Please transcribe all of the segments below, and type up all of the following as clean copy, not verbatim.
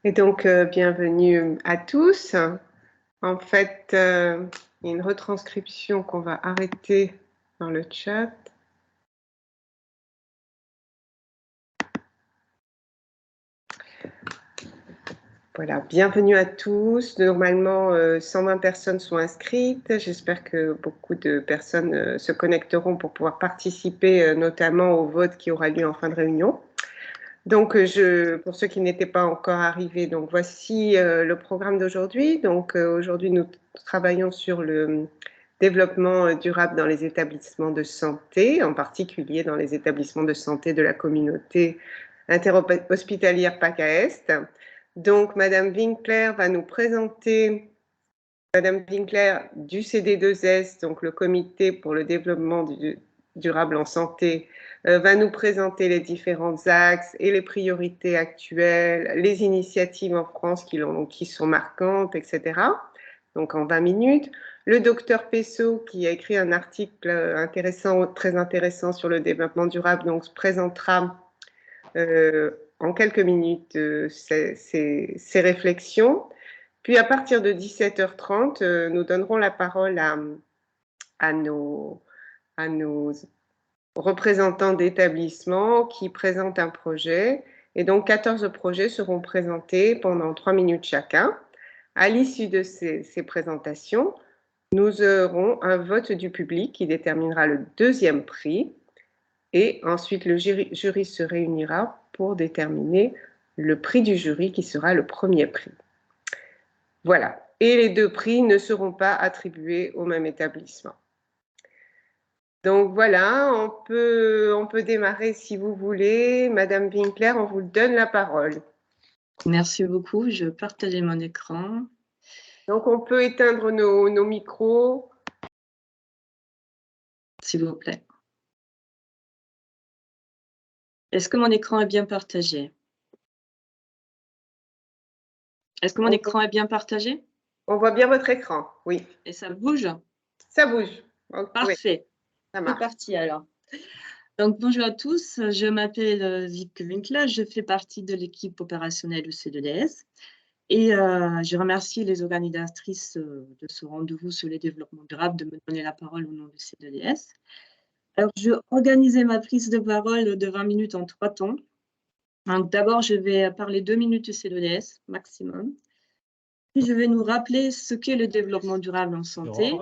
Et donc, bienvenue à tous. En fait, il y a une retranscription qu'on va arrêter dans le chat. Voilà, bienvenue à tous. Normalement, 120 personnes sont inscrites. J'espère que beaucoup de personnes se connecteront pour pouvoir participer, notamment au vote qui aura lieu en fin de réunion. Donc, pour ceux qui n'étaient pas encore arrivés, donc voici le programme d'aujourd'hui. Donc, aujourd'hui, nous travaillons sur le développement durable dans les établissements de santé, en particulier dans les établissements de santé de la communauté interhospitalière PACA-Est. Donc, Madame Winkler va nous présenter, Madame Winkler du CD2S, donc le comité pour le développement durable en santé, va nous présenter les différents axes et les priorités actuelles, les initiatives en France qui sont marquantes, etc. Donc en 20 minutes. Le docteur Pessot, qui a écrit un article intéressant, très intéressant sur le développement durable, donc se présentera en quelques minutes ces réflexions. Puis à partir de 17h30, nous donnerons la parole à nos représentants d'établissements qui présentent un projet. Et donc 14 projets seront présentés pendant 3 minutes chacun. À l'issue de ces présentations, nous aurons un vote du public qui déterminera le deuxième prix. Et ensuite, le jury se réunira pour déterminer le prix du jury qui sera le premier prix. Voilà. Et les deux prix ne seront pas attribués au même établissement. Donc voilà, on peut démarrer si vous voulez. Madame Winkler, on vous donne la parole. Merci beaucoup, je partage mon écran. Donc on peut éteindre nos micros. S'il vous plaît. Est-ce que mon écran est bien partagé? Est-ce que mon écran est bien partagé? On voit bien votre écran, oui. Et ça bouge? Ça bouge. Okay. Parfait. Ça marche. C'est parti alors. Donc bonjour à tous, je m'appelle Vic Winkler, je fais partie de l'équipe opérationnelle du C2DS et je remercie les organisatrices de ce rendez-vous sur les développements durables de me donner la parole au nom du C2DS. Alors, je vais organiser ma prise de parole de 20 minutes en 3 temps. Donc, d'abord, je vais parler 2 minutes de C2DS maximum. Puis, je vais nous rappeler ce qu'est le développement durable en santé.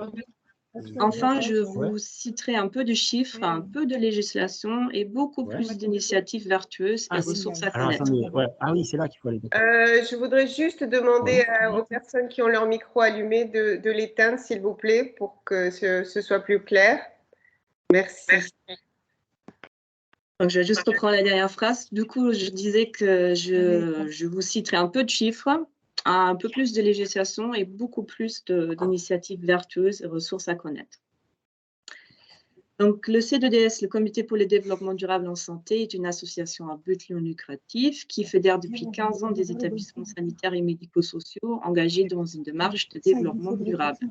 Enfin, je vous citerai un peu de chiffres, un peu de législation et beaucoup plus d'initiatives vertueuses et ressources à connaître. Ah oui, c'est là qu'il faut aller. Je voudrais juste demander aux personnes qui ont leur micro allumé de l'éteindre, s'il vous plaît, pour que ce soit plus clair. Merci. Donc, je vais juste reprendre la dernière phrase. Du coup, je disais que je vous citerai un peu de chiffres, un peu plus de législation et beaucoup plus d'initiatives vertueuses et ressources à connaître. Donc, le C2DS, le Comité pour le développement durable en santé, est une association à but non lucratif qui fédère depuis 15 ans des établissements sanitaires et médico-sociaux engagés dans une démarche de développement durable.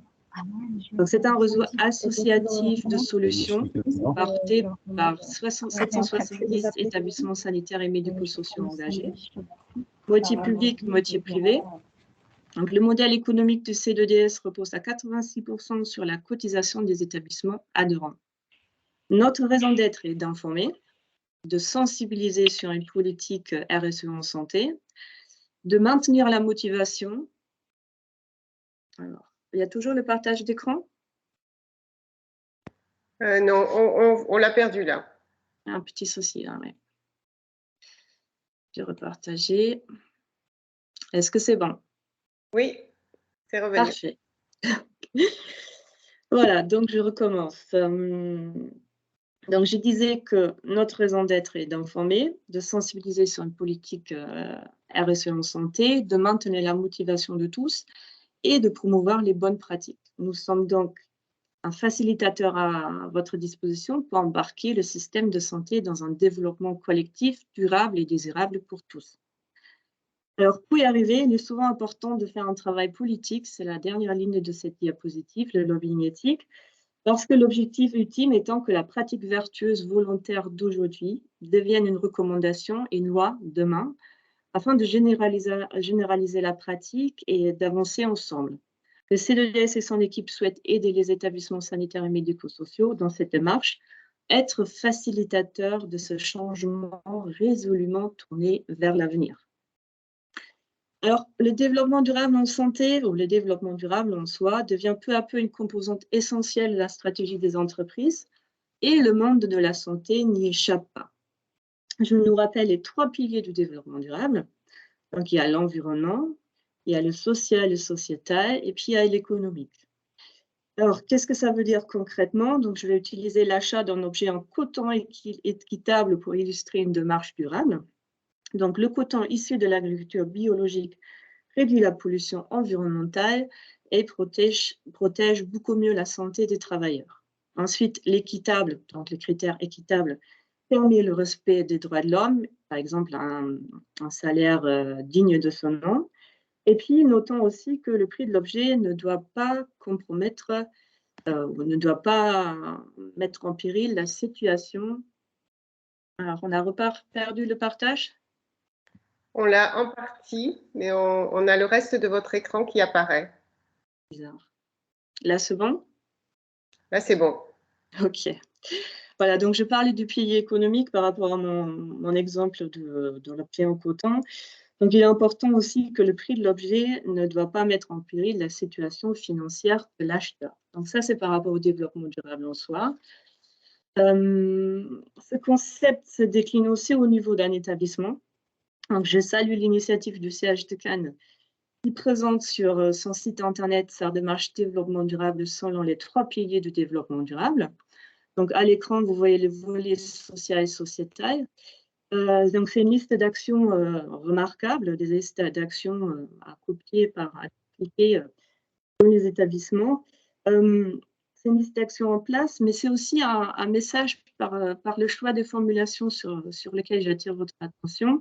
Donc, c'est un réseau associatif de solutions porté par 770 établissements sanitaires et médico-sociaux engagés, moitié public, moitié privé. Donc, le modèle économique du C2DS repose à 86% sur la cotisation des établissements adhérents. Notre raison d'être est d'informer, de sensibiliser sur une politique RSE en santé, de maintenir la motivation. Alors, il y a toujours le partage d'écran? Non, on l'a perdu là. Un petit souci là, oui. J'ai repartagé. Est-ce que c'est bon? Oui, c'est revenu. Parfait. Voilà, donc je recommence. Donc, je disais que notre raison d'être est d'informer, de sensibiliser sur une politique RSE en santé, de maintenir la motivation de tous et de promouvoir les bonnes pratiques. Nous sommes donc un facilitateur à votre disposition pour embarquer le système de santé dans un développement collectif, durable et désirable pour tous. Alors, pour y arriver, il est souvent important de faire un travail politique, c'est la dernière ligne de cette diapositive, le lobbying éthique, parce que l'objectif ultime étant que la pratique vertueuse volontaire d'aujourd'hui devienne une recommandation et une loi demain, afin de généraliser la pratique et d'avancer ensemble. Le CEDS et son équipe souhaitent aider les établissements sanitaires et médico-sociaux dans cette démarche, être facilitateurs de ce changement résolument tourné vers l'avenir. Alors, le développement durable en santé, ou le développement durable en soi, devient peu à peu une composante essentielle de la stratégie des entreprises et le monde de la santé n'y échappe pas. Je nous rappelle les 3 piliers du développement durable. Donc, il y a l'environnement, il y a le social et sociétal, et puis il y a l'économique. Alors, qu'est-ce que ça veut dire concrètement? Donc, je vais utiliser l'achat d'un objet en coton équitable pour illustrer une démarche durable. Donc, le coton issu de l'agriculture biologique réduit la pollution environnementale et protège beaucoup mieux la santé des travailleurs. Ensuite, l'équitable, donc les critères équitables, permet le respect des droits de l'homme, par exemple un salaire digne de son nom. Et puis, notons aussi que le prix de l'objet ne doit pas compromettre ou ne doit pas mettre en péril la situation. Alors, on a perdu le partage? On l'a en partie, mais on a le reste de votre écran qui apparaît. Bizarre. Là, c'est bon? Là, c'est bon. OK. Voilà, donc je parlais du pilier économique par rapport à mon exemple de l'objet en coton. Donc, il est important aussi que le prix de l'objet ne doit pas mettre en péril la situation financière de l'acheteur. Donc ça, c'est par rapport au développement durable en soi. Ce concept se décline aussi au niveau d'un établissement. Donc, je salue l'initiative du CH de Cannes qui présente sur son site internet sa démarche développement durable selon les 3 piliers du développement durable. Donc, à l'écran, vous voyez le volet social et sociétal. Donc, c'est une liste d'actions remarquables, des listes d'actions à copier, à appliquer dans les établissements. C'est une liste d'actions en place, mais c'est aussi un message par le choix des formulations sur lesquelles j'attire votre attention.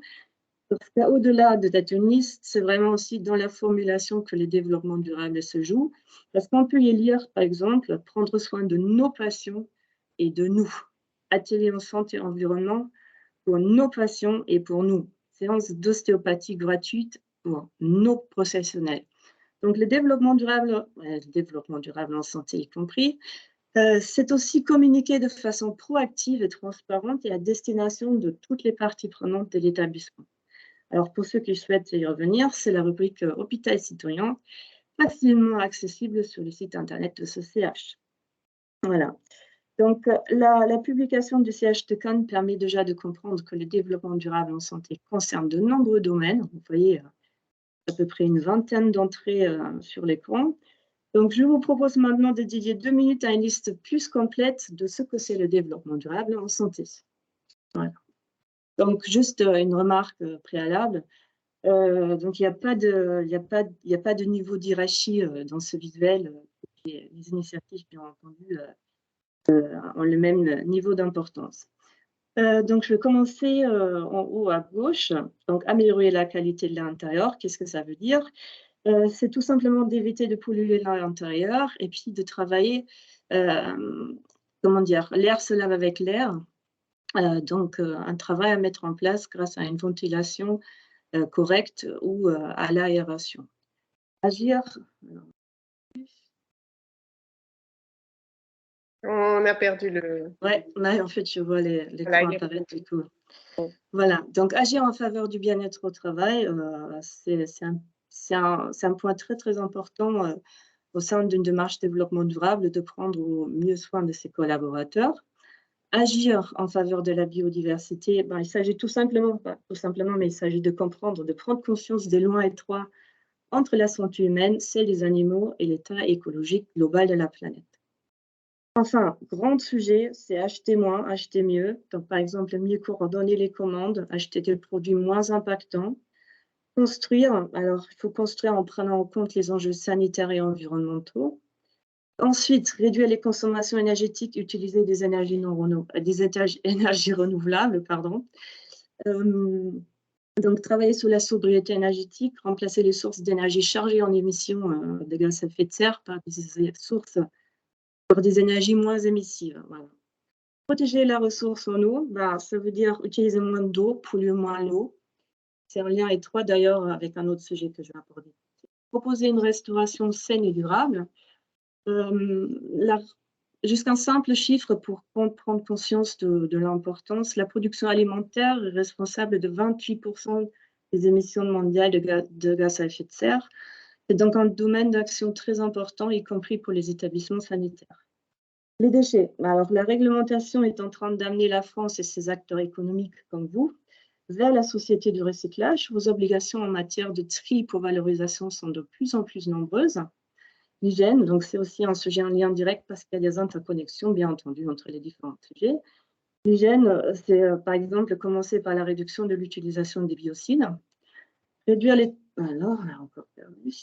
Parce qu'au-delà d'être une liste, c'est vraiment aussi dans la formulation que les développements durables se jouent. Parce qu'on peut y lire, par exemple, prendre soin de nos patients et de nous. Atelier en santé et environnement pour nos patients et pour nous. Séance d'ostéopathie gratuite pour nos professionnels. Donc, le développement durable en santé y compris, c'est aussi communiquer de façon proactive et transparente et à destination de toutes les parties prenantes de l'établissement. Alors, pour ceux qui souhaitent y revenir, c'est la rubrique Hôpital citoyen, facilement accessible sur le site internet de ce CH. Voilà. Donc, la publication du CH de Cannes permet déjà de comprendre que le développement durable en santé concerne de nombreux domaines. Vous voyez à peu près une vingtaine d'entrées sur l'écran. Donc, je vous propose maintenant de dédier 2 minutes à une liste plus complète de ce que c'est le développement durable en santé. Voilà. Donc, juste une remarque préalable. Donc, il n'y a pas de niveau d'hiérarchie dans ce visuel. Les initiatives, bien entendu, ont le même niveau d'importance. Donc, je vais commencer en haut à gauche. Donc, améliorer la qualité de l'air intérieur. Qu'est-ce que ça veut dire? C'est tout simplement d'éviter de polluer l'air intérieur et puis de travailler, comment dire, l'air se lave avec l'air. Donc, un travail à mettre en place grâce à une ventilation correcte ou à l'aération. Agir. On a perdu le. Ouais, en fait, je vois l'écran Voilà, apparaître du coup. Voilà, donc agir en faveur du bien-être au travail, c'est un point très, très important au sein d'une démarche développement durable de prendre au mieux soin de ses collaborateurs. Agir en faveur de la biodiversité, il s'agit tout simplement, pas tout simplement, mais il s'agit de comprendre, de prendre conscience des liens étroits entre la santé humaine, celle des animaux et l'état écologique global de la planète. Enfin, grand sujet, c'est acheter moins, acheter mieux. Donc, par exemple, mieux coordonner les commandes, acheter des produits moins impactants. Construire, alors il faut construire en prenant en compte les enjeux sanitaires et environnementaux. Ensuite, réduire les consommations énergétiques, utiliser des énergies renouvelables. Donc, travailler sur la sobriété énergétique, remplacer les sources d'énergie chargées en émissions de gaz à effet de serre par des sources pour des énergies moins émissives. Voilà. Protéger la ressource en eau, ça veut dire utiliser moins d'eau, polluer moins l'eau. C'est un lien étroit d'ailleurs avec un autre sujet que je vais aborder. Proposer une restauration saine et durable. Jusqu'un simple chiffre pour prendre conscience de l'importance, la production alimentaire est responsable de 28% des émissions mondiales de gaz à effet de serre. C'est donc un domaine d'action très important, y compris pour les établissements sanitaires. Les déchets. Alors, la réglementation est en train d'amener la France et ses acteurs économiques comme vous vers la société du recyclage. Vos obligations en matière de tri pour valorisation sont de plus en plus nombreuses. L'hygiène, donc c'est aussi un sujet en lien direct parce qu'il y a des interconnexions, bien entendu, entre les différents sujets. L'hygiène, c'est par exemple commencer par la réduction de l'utilisation des biocides, réduire les... Alors, on a encore perdu.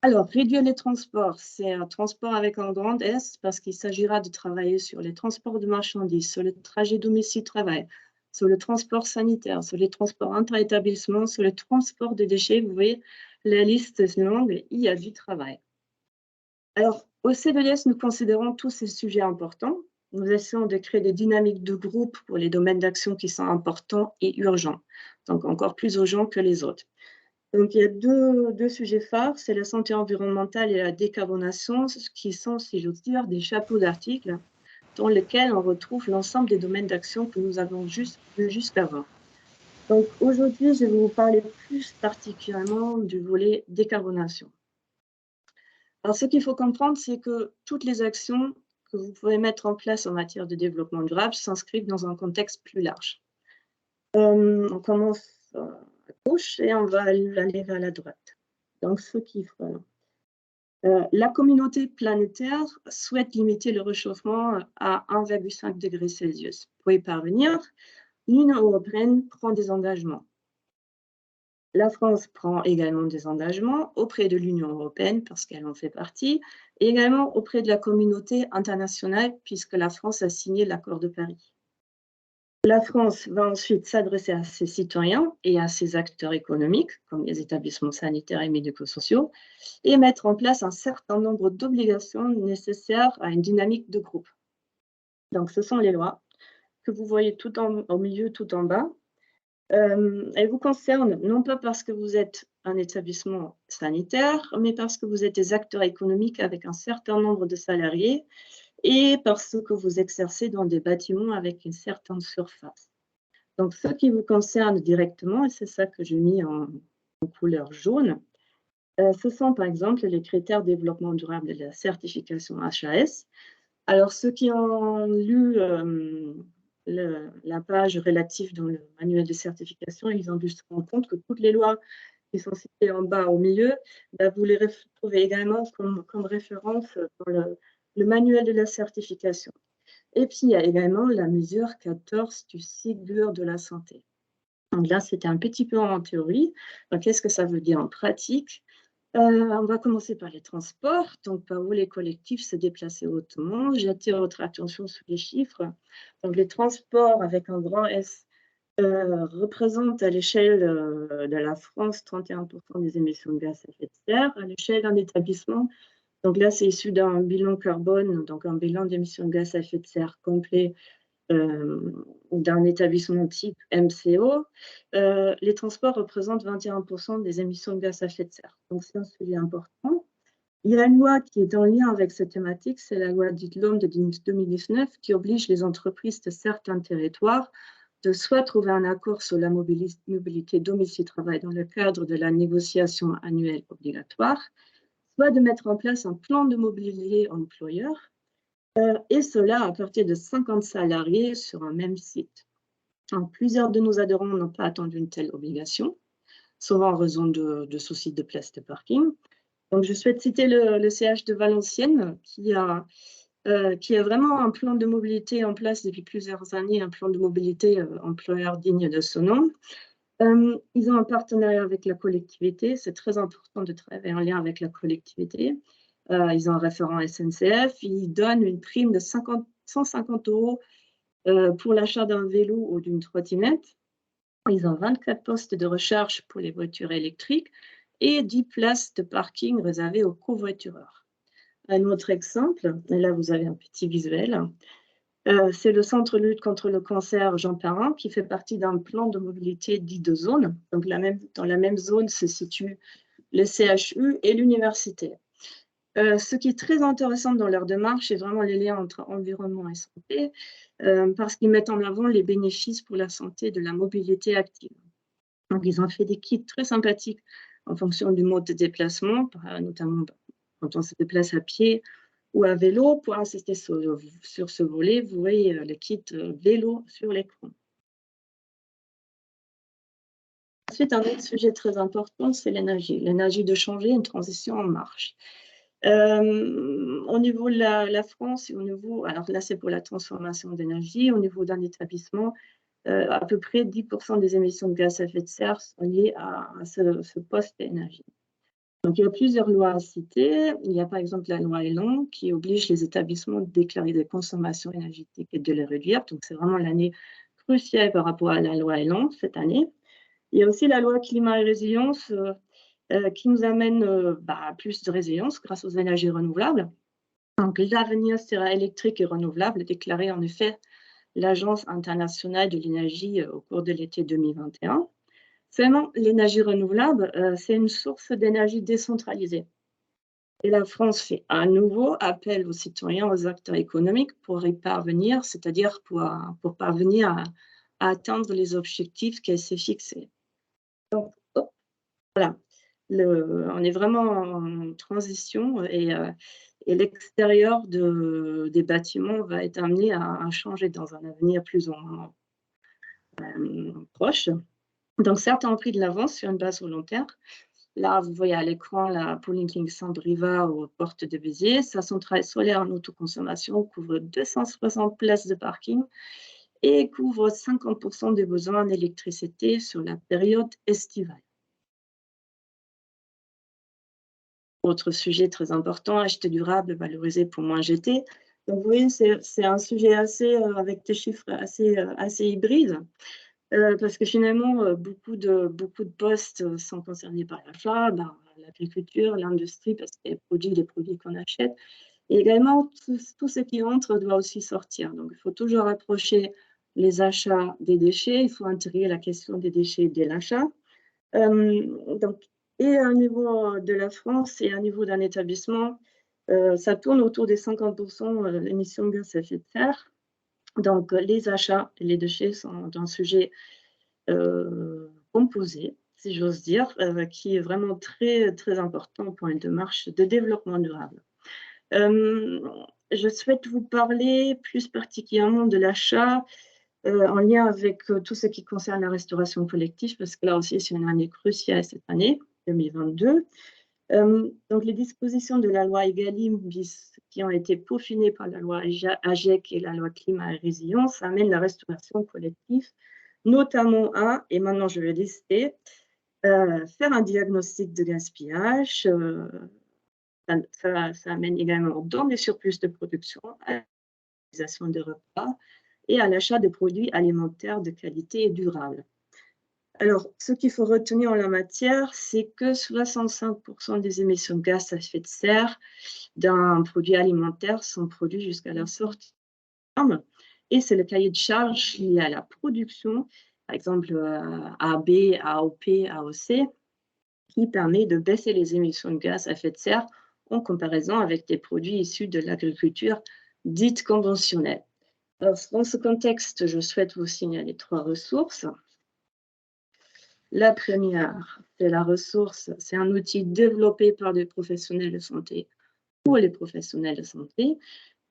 Alors, réduire les transports, c'est un transport avec un grand S parce qu'il s'agira de travailler sur les transports de marchandises, sur le trajet domicile-travail, sur le transport sanitaire, sur les transports intra-établissements, sur le transport de déchets. Vous voyez, la liste est longue, il y a du travail. Alors, au CDS, nous considérons tous ces sujets importants. Nous essayons de créer des dynamiques de groupe pour les domaines d'action qui sont importants et urgents, donc encore plus urgents que les autres. Donc, il y a deux sujets phares, c'est la santé environnementale et la décarbonation, qui sont, si j'ose dire, des chapeaux d'articles dans lesquels on retrouve l'ensemble des domaines d'action que nous avons vus jusqu'avant. Donc, aujourd'hui, je vais vous parler plus particulièrement du volet décarbonation. Alors, ce qu'il faut comprendre, c'est que toutes les actions que vous pouvez mettre en place en matière de développement durable s'inscrivent dans un contexte plus large. On commence à gauche et on va aller vers la droite. Donc, ce qu'il faut. La communauté planétaire souhaite limiter le réchauffement à 1,5 degré Celsius. Pour y parvenir, l'Union européenne prend des engagements. La France prend également des engagements auprès de l'Union européenne parce qu'elle en fait partie, et également auprès de la communauté internationale puisque la France a signé l'accord de Paris. La France va ensuite s'adresser à ses citoyens et à ses acteurs économiques, comme les établissements sanitaires et médico-sociaux, et mettre en place un certain nombre d'obligations nécessaires à une dynamique de groupe. Donc, ce sont les lois que vous voyez au milieu, tout en bas. Elles vous concernent non pas parce que vous êtes un établissement sanitaire, mais parce que vous êtes des acteurs économiques avec un certain nombre de salariés et parce que vous exercez dans des bâtiments avec une certaine surface. Donc, ce qui vous concerne directement, et c'est ça que j'ai mis en couleur jaune, ce sont par exemple les critères de développement durable de la certification HAS. Alors, ceux qui ont lu la page relative dans le manuel de certification, ils ont dû se rendre compte que toutes les lois qui sont citées en bas au milieu, vous les retrouvez également comme référence dans le manuel de la certification. Et puis, il y a également la mesure 14 du Ségur de la santé. Donc là, c'était un petit peu en théorie. Qu'est-ce que ça veut dire en pratique? On va commencer par les transports, donc par où les collectifs se déplacer autrement. J'attire votre attention sur les chiffres. Donc les transports avec un grand S représentent à l'échelle de la France 31% des émissions de gaz à effet de serre. À l'échelle d'un établissement, donc là c'est issu d'un bilan carbone, donc un bilan d'émissions de gaz à effet de serre complet d'un établissement type MCO, les transports représentent 21% des émissions de gaz à effet de serre. Donc, c'est un sujet important. Il y a une loi qui est en lien avec cette thématique, c'est la loi dite LOM de 2019 qui oblige les entreprises de certains territoires de soit trouver un accord sur la mobilité domicile-travail dans le cadre de la négociation annuelle obligatoire, soit de mettre en place un plan de mobilité employeur, et cela à partir de 50 salariés sur un même site. Donc, plusieurs de nos adhérents n'ont pas attendu une telle obligation, souvent en raison de soucis de place de parking. Donc, je souhaite citer le CH de Valenciennes qui a vraiment un plan de mobilité en place depuis plusieurs années, un plan de mobilité employeur digne de ce nom. Ils ont un partenariat avec la collectivité, c'est très important de travailler en lien avec la collectivité. Ils ont un référent SNCF, ils donnent une prime de 150 € pour l'achat d'un vélo ou d'une trottinette. Ils ont 24 postes de recharge pour les voitures électriques et 10 places de parking réservées aux covoitureurs. Un autre exemple, et là vous avez un petit visuel, c'est le Centre de lutte contre le cancer Jean Perrin qui fait partie d'un plan de mobilité dit de zone. Donc dans la même zone se situent le CHU et l'université. Ce qui est très intéressant dans leur démarche, c'est vraiment les liens entre environnement et santé, parce qu'ils mettent en avant les bénéfices pour la santé de la mobilité active. Donc, ils ont fait des kits très sympathiques en fonction du mode de déplacement, notamment quand on se déplace à pied ou à vélo. Pour insister sur ce volet, vous voyez le kit vélo sur l'écran. Ensuite, un autre sujet très important, c'est l'énergie. L'énergie de changer, une transition en marche. Au niveau de la France, alors là c'est pour la transformation d'énergie, au niveau d'un établissement, à peu près 10% des émissions de gaz à effet de serre sont liées à ce poste d'énergie. Donc il y a plusieurs lois à citer. Il y a par exemple la loi Elan qui oblige les établissements de déclarer des consommations énergétiques et de les réduire. Donc c'est vraiment l'année cruciale par rapport à la loi Elan cette année. Il y a aussi la loi climat et résilience qui nous amène à plus de résilience grâce aux énergies renouvelables. Donc l'avenir sera électrique et renouvelable, déclaré en effet l'Agence internationale de l'énergie au cours de l'été 2021. Seulement, l'énergie renouvelable, c'est une source d'énergie décentralisée. Et la France fait à nouveau appel aux citoyens, aux acteurs économiques pour y parvenir, c'est-à-dire pour parvenir à atteindre les objectifs qu'elle s'est fixés. Donc, voilà, on est vraiment en transition et l'extérieur des bâtiments va être amené à changer dans un avenir plus ou moins proche. Donc, certains ont pris de l'avance sur une base volontaire. Là, vous voyez à l'écran la Pauline King Saint-Brieuc aux portes de Béziers. Sa centrale solaire en autoconsommation couvre 260 places de parking et couvre 50% des besoins en électricité sur la période estivale. Autre sujet très important, acheter durable, valoriser pour moins jeter. Donc, vous voyez, c'est un sujet avec des chiffres assez hybrides. Parce que finalement, beaucoup de postes sont concernés par l'achat, l'agriculture, l'industrie, parce qu'il y a les produits qu'on achète. Et également, tout ce qui entre doit aussi sortir. Donc, il faut toujours approcher les achats des déchets. Il faut intégrer la question des déchets dès l'achat. Et à un niveau de la France et à un niveau d'un établissement, ça tourne autour des 50% d'émissions de gaz à effet de serre. Donc, les achats et les déchets sont un sujet composé, si j'ose dire, qui est vraiment très, très important pour une démarche de développement durable. Je souhaite vous parler plus particulièrement de l'achat en lien avec tout ce qui concerne la restauration collective, parce que là aussi, c'est une année cruciale cette année, 2022. Donc, les dispositions de la loi Egalim bis qui ont été peaufinées par la loi AGEC et la loi Climat et Résilience amènent la restauration collective, notamment à, et maintenant je vais lister, faire un diagnostic de gaspillage. Ça amène également dans les surplus de production à l'utilisation des repas et à l'achat de produits alimentaires de qualité et durable. Alors, ce qu'il faut retenir en la matière, c'est que 65% des émissions de gaz à effet de serre d'un produit alimentaire sont produits jusqu'à leur sortie. Et c'est le cahier de charge lié à la production, par exemple AB, AOP, AOC, qui permet de baisser les émissions de gaz à effet de serre en comparaison avec des produits issus de l'agriculture dite conventionnelle. Alors, dans ce contexte, je souhaite vous signaler 3 ressources. La première, c'est la ressource, c'est un outil développé par des professionnels de santé pour les professionnels de santé.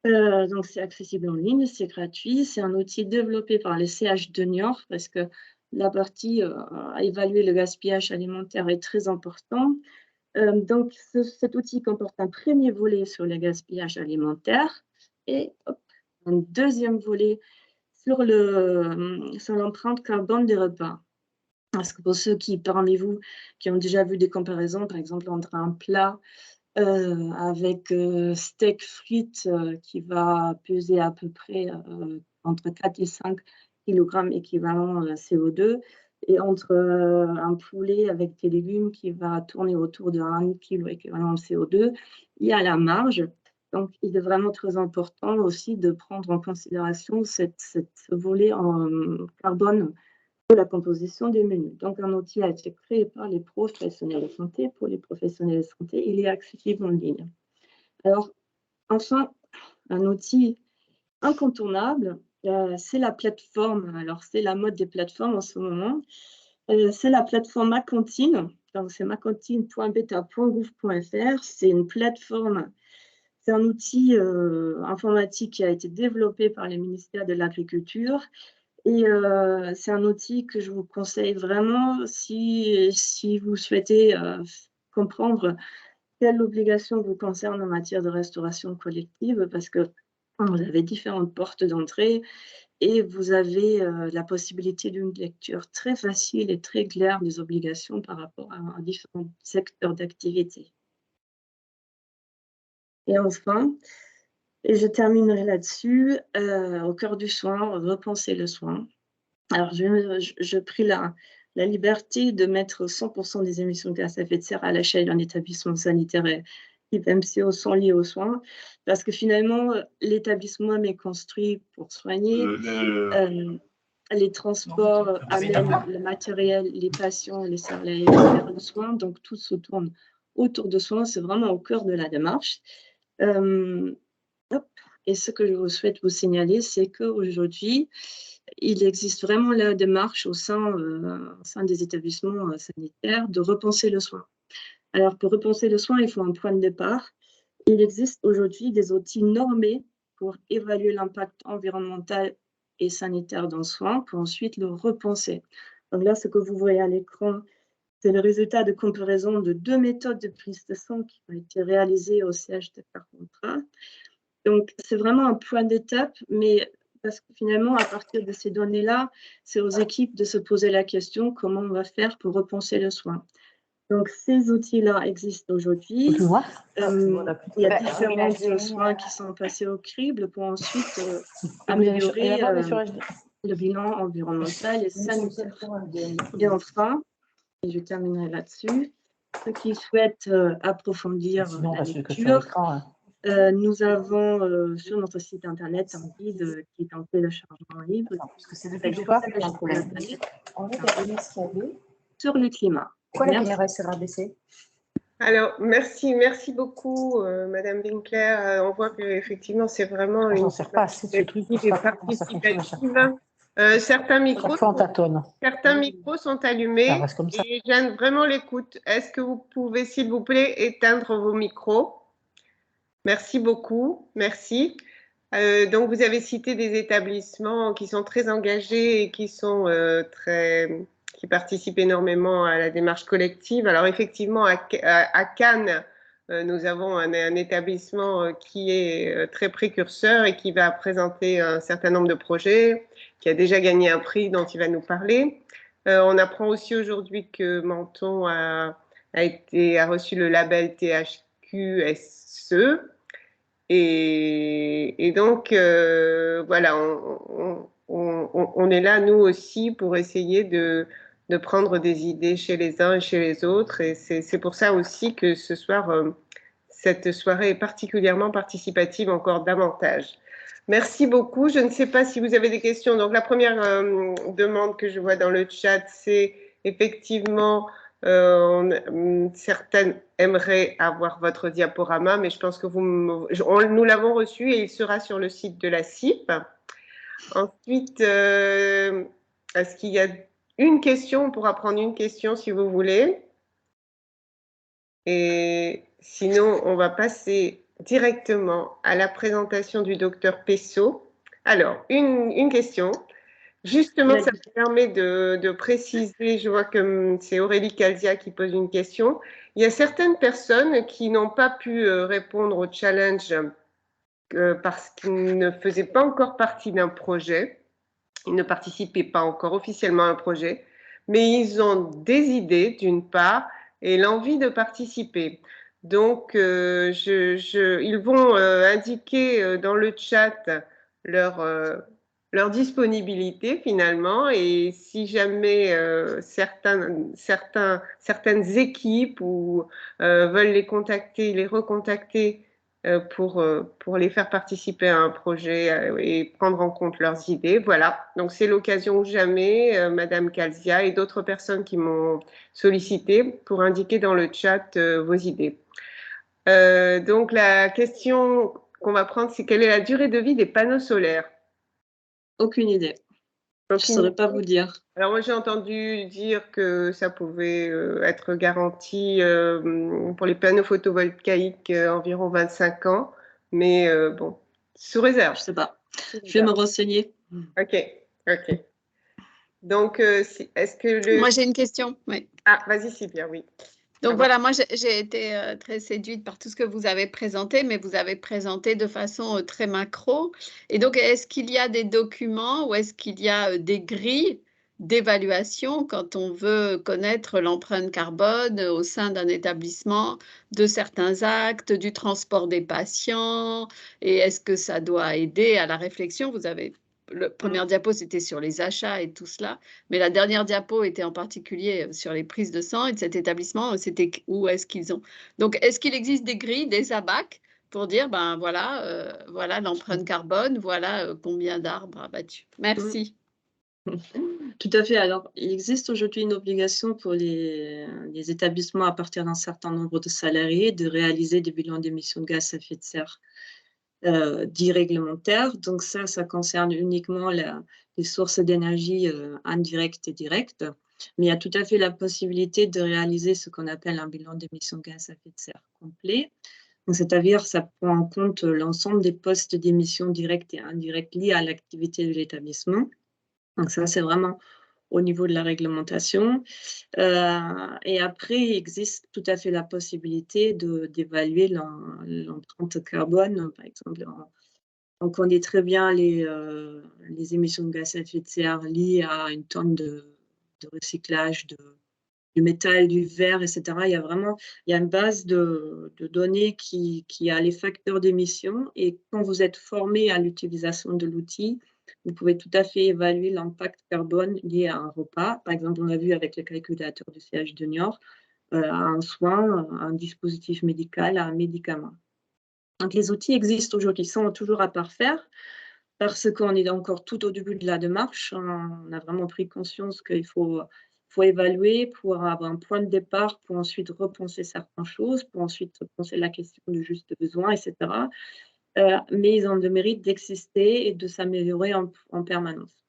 Donc, c'est accessible en ligne, c'est gratuit. C'est un outil développé par les CH de Niort parce que la partie à évaluer le gaspillage alimentaire est très important. Donc, cet outil comporte un premier volet sur le gaspillage alimentaire et un deuxième volet sur l'empreinte carbone des repas. Parce que pour ceux parmi vous qui ont déjà vu des comparaisons, par exemple, entre un plat avec steak frites qui va peser à peu près entre 4 et 5 kg équivalent CO2 et entre un poulet avec des légumes qui va tourner autour de 1 kg équivalent CO2, il y a la marge. Donc, il est vraiment très important aussi de prendre en considération ce volet en carbone de la composition des menus. Donc, un outil a été créé par les professionnels de santé pour les professionnels de santé. Il est accessible en ligne. Alors, enfin, un outil incontournable, c'est la plateforme. Alors, c'est la mode des plateformes en ce moment. C'est la plateforme Ma Cantine. Donc, c'est macantine.beta.gouv.fr. C'est une plateforme, c'est un outil informatique qui a été développé par le ministère de l'Agriculture. Et c'est un outil que je vous conseille vraiment si vous souhaitez comprendre quelle obligation vous concerne en matière de restauration collective, parce que vous avez différentes portes d'entrée et vous avez la possibilité d'une lecture très facile et très claire des obligations par rapport à différents secteurs d'activité. Et enfin, et je terminerai là-dessus, au cœur du soin, repenser le soin. Alors, je pris la liberté de mettre 100% des émissions de gaz à effet de serre à l'échelle d'un établissement sanitaire type MCO sont liées aux soins, parce que finalement, l'établissement est construit pour soigner. Les transports amènent le matériel, les patients, les salariés vers le soin, donc tout se tourne autour de soins, c'est vraiment au cœur de la démarche. Et ce que je vous souhaite vous signaler, c'est qu'aujourd'hui, il existe vraiment la démarche au sein des établissements sanitaires de repenser le soin. Alors, pour repenser le soin, il faut un point de départ. Il existe aujourd'hui des outils normés pour évaluer l'impact environnemental et sanitaire d'un soin, pour ensuite le repenser. Donc là, ce que vous voyez à l'écran, c'est le résultat de comparaison de 2 méthodes de prise de sang qui ont été réalisées au siège de Carpentras. Donc, c'est vraiment un point d'étape, mais parce que finalement, à partir de ces données-là, c'est aux équipes de se poser la question comment on va faire pour repenser le soin. Donc, ces outils-là existent aujourd'hui. Il y a différents soins qui sont passés au crible pour ensuite améliorer le bilan environnemental et sanitaire. Et enfin, et je terminerai là-dessus, ceux qui souhaitent approfondir la lecture, nous avons sur notre site internet un guide qui est en téléchargement libre sur le climat. Pourquoi la caméra sera baissée? Alors, merci beaucoup, Madame Winkler. On voit qu'effectivement, c'est vraiment une perspective participative. Certains micros sont allumés et j'aime vraiment l'écoute. Est-ce que vous pouvez, s'il vous plaît, éteindre vos micros? Merci beaucoup, merci. Donc, vous avez cité des établissements qui sont très engagés et qui participent énormément à la démarche collective. Alors, effectivement, à Cannes, nous avons un établissement qui est très précurseur et qui va présenter un certain nombre de projets, qui a déjà gagné un prix dont il va nous parler. On apprend aussi aujourd'hui que Menton a reçu le label THQSE. Et donc, voilà, on est là, nous aussi, pour essayer de prendre des idées chez les uns et chez les autres. Et c'est pour ça aussi que ce soir, cette soirée est particulièrement participative encore davantage. Merci beaucoup. Je ne sais pas si vous avez des questions. Donc, la première demande que je vois dans le chat, c'est effectivement... certaines aimeraient avoir votre diaporama, mais je pense que nous l'avons reçu et il sera sur le site de la CIP. Ensuite, est-ce qu'il y a une question? On pourra prendre une question si vous voulez. Et sinon, on va passer directement à la présentation du docteur Pessot. Alors, une question. Justement, ça me permet de préciser, je vois que c'est Aurélie Calzia qui pose une question. Il y a certaines personnes qui n'ont pas pu répondre au challenge parce qu'ils ne faisaient pas encore partie d'un projet, ils ne participaient pas encore officiellement à un projet, mais ils ont des idées d'une part et l'envie de participer. Donc, ils vont indiquer dans le chat leur disponibilité finalement, et si jamais certaines équipes veulent les recontacter, pour les faire participer à un projet et prendre en compte leurs idées. Voilà, donc c'est l'occasion ou jamais, Madame Calzia et d'autres personnes qui m'ont sollicité pour indiquer dans le chat vos idées. Donc la question qu'on va prendre, c'est quelle est la durée de vie des panneaux solaires? Aucune idée. Je ne saurais pas vous dire. Alors moi j'ai entendu dire que ça pouvait être garanti pour les panneaux photovoltaïques environ 25 ans, mais bon, sous réserve. Je ne sais pas. Je vais me renseigner. Ok, ok. Donc est-ce que le... Moi, j'ai une question. Oui. Ah, vas-y, c'est bien, oui. Donc voilà, moi j'ai été très séduite par tout ce que vous avez présenté, mais vous avez présenté de façon très macro. Et donc, est-ce qu'il y a des documents ou est-ce qu'il y a des grilles d'évaluation quand on veut connaître l'empreinte carbone au sein d'un établissement de certains actes, du transport des patients? Et est-ce que ça doit aider à la réflexion? Vous avez le premier diapo, c'était sur les achats et tout cela. Mais la dernière diapo était en particulier sur les prises de sang et de cet établissement, c'était où est-ce qu'ils ont. Donc, est-ce qu'il existe des grilles, des abacs pour dire, ben voilà, voilà l'empreinte carbone, voilà combien d'arbres abattus. Merci. Tout à fait. Alors, il existe aujourd'hui une obligation pour les établissements à partir d'un certain nombre de salariés de réaliser des bilans d'émissions de gaz à effet de serre dits réglementaires. Donc ça concerne uniquement les sources d'énergie indirectes et directes. Mais il y a tout à fait la possibilité de réaliser ce qu'on appelle un bilan d'émissions de gaz à effet de serre complet. Donc, c'est-à-dire ça prend en compte l'ensemble des postes d'émissions directes et indirectes liés à l'activité de l'établissement. Donc ça, c'est vraiment au niveau de la réglementation. Et après, il existe tout à fait la possibilité d'évaluer l'empreinte carbone, par exemple. On connaît très bien les émissions de gaz à effet de serre liées à une tonne de recyclage du métal, du verre, etc. Il y a une base de données qui a les facteurs d'émission. Et quand vous êtes formé à l'utilisation de l'outil, vous pouvez tout à fait évaluer l'impact carbone lié à un repas. Par exemple, on l'a vu avec le calculateur du CH de Niort, à un soin, à un dispositif médical, à un médicament. Donc, les outils existent aujourd'hui, sont toujours à parfaire parce qu'on est encore tout au début de la démarche. On a vraiment pris conscience qu'il faut évaluer pour avoir un point de départ, pour ensuite repenser certaines choses, pour ensuite repenser la question du juste besoin, etc. Mais ils ont le mérite d'exister et de s'améliorer en permanence.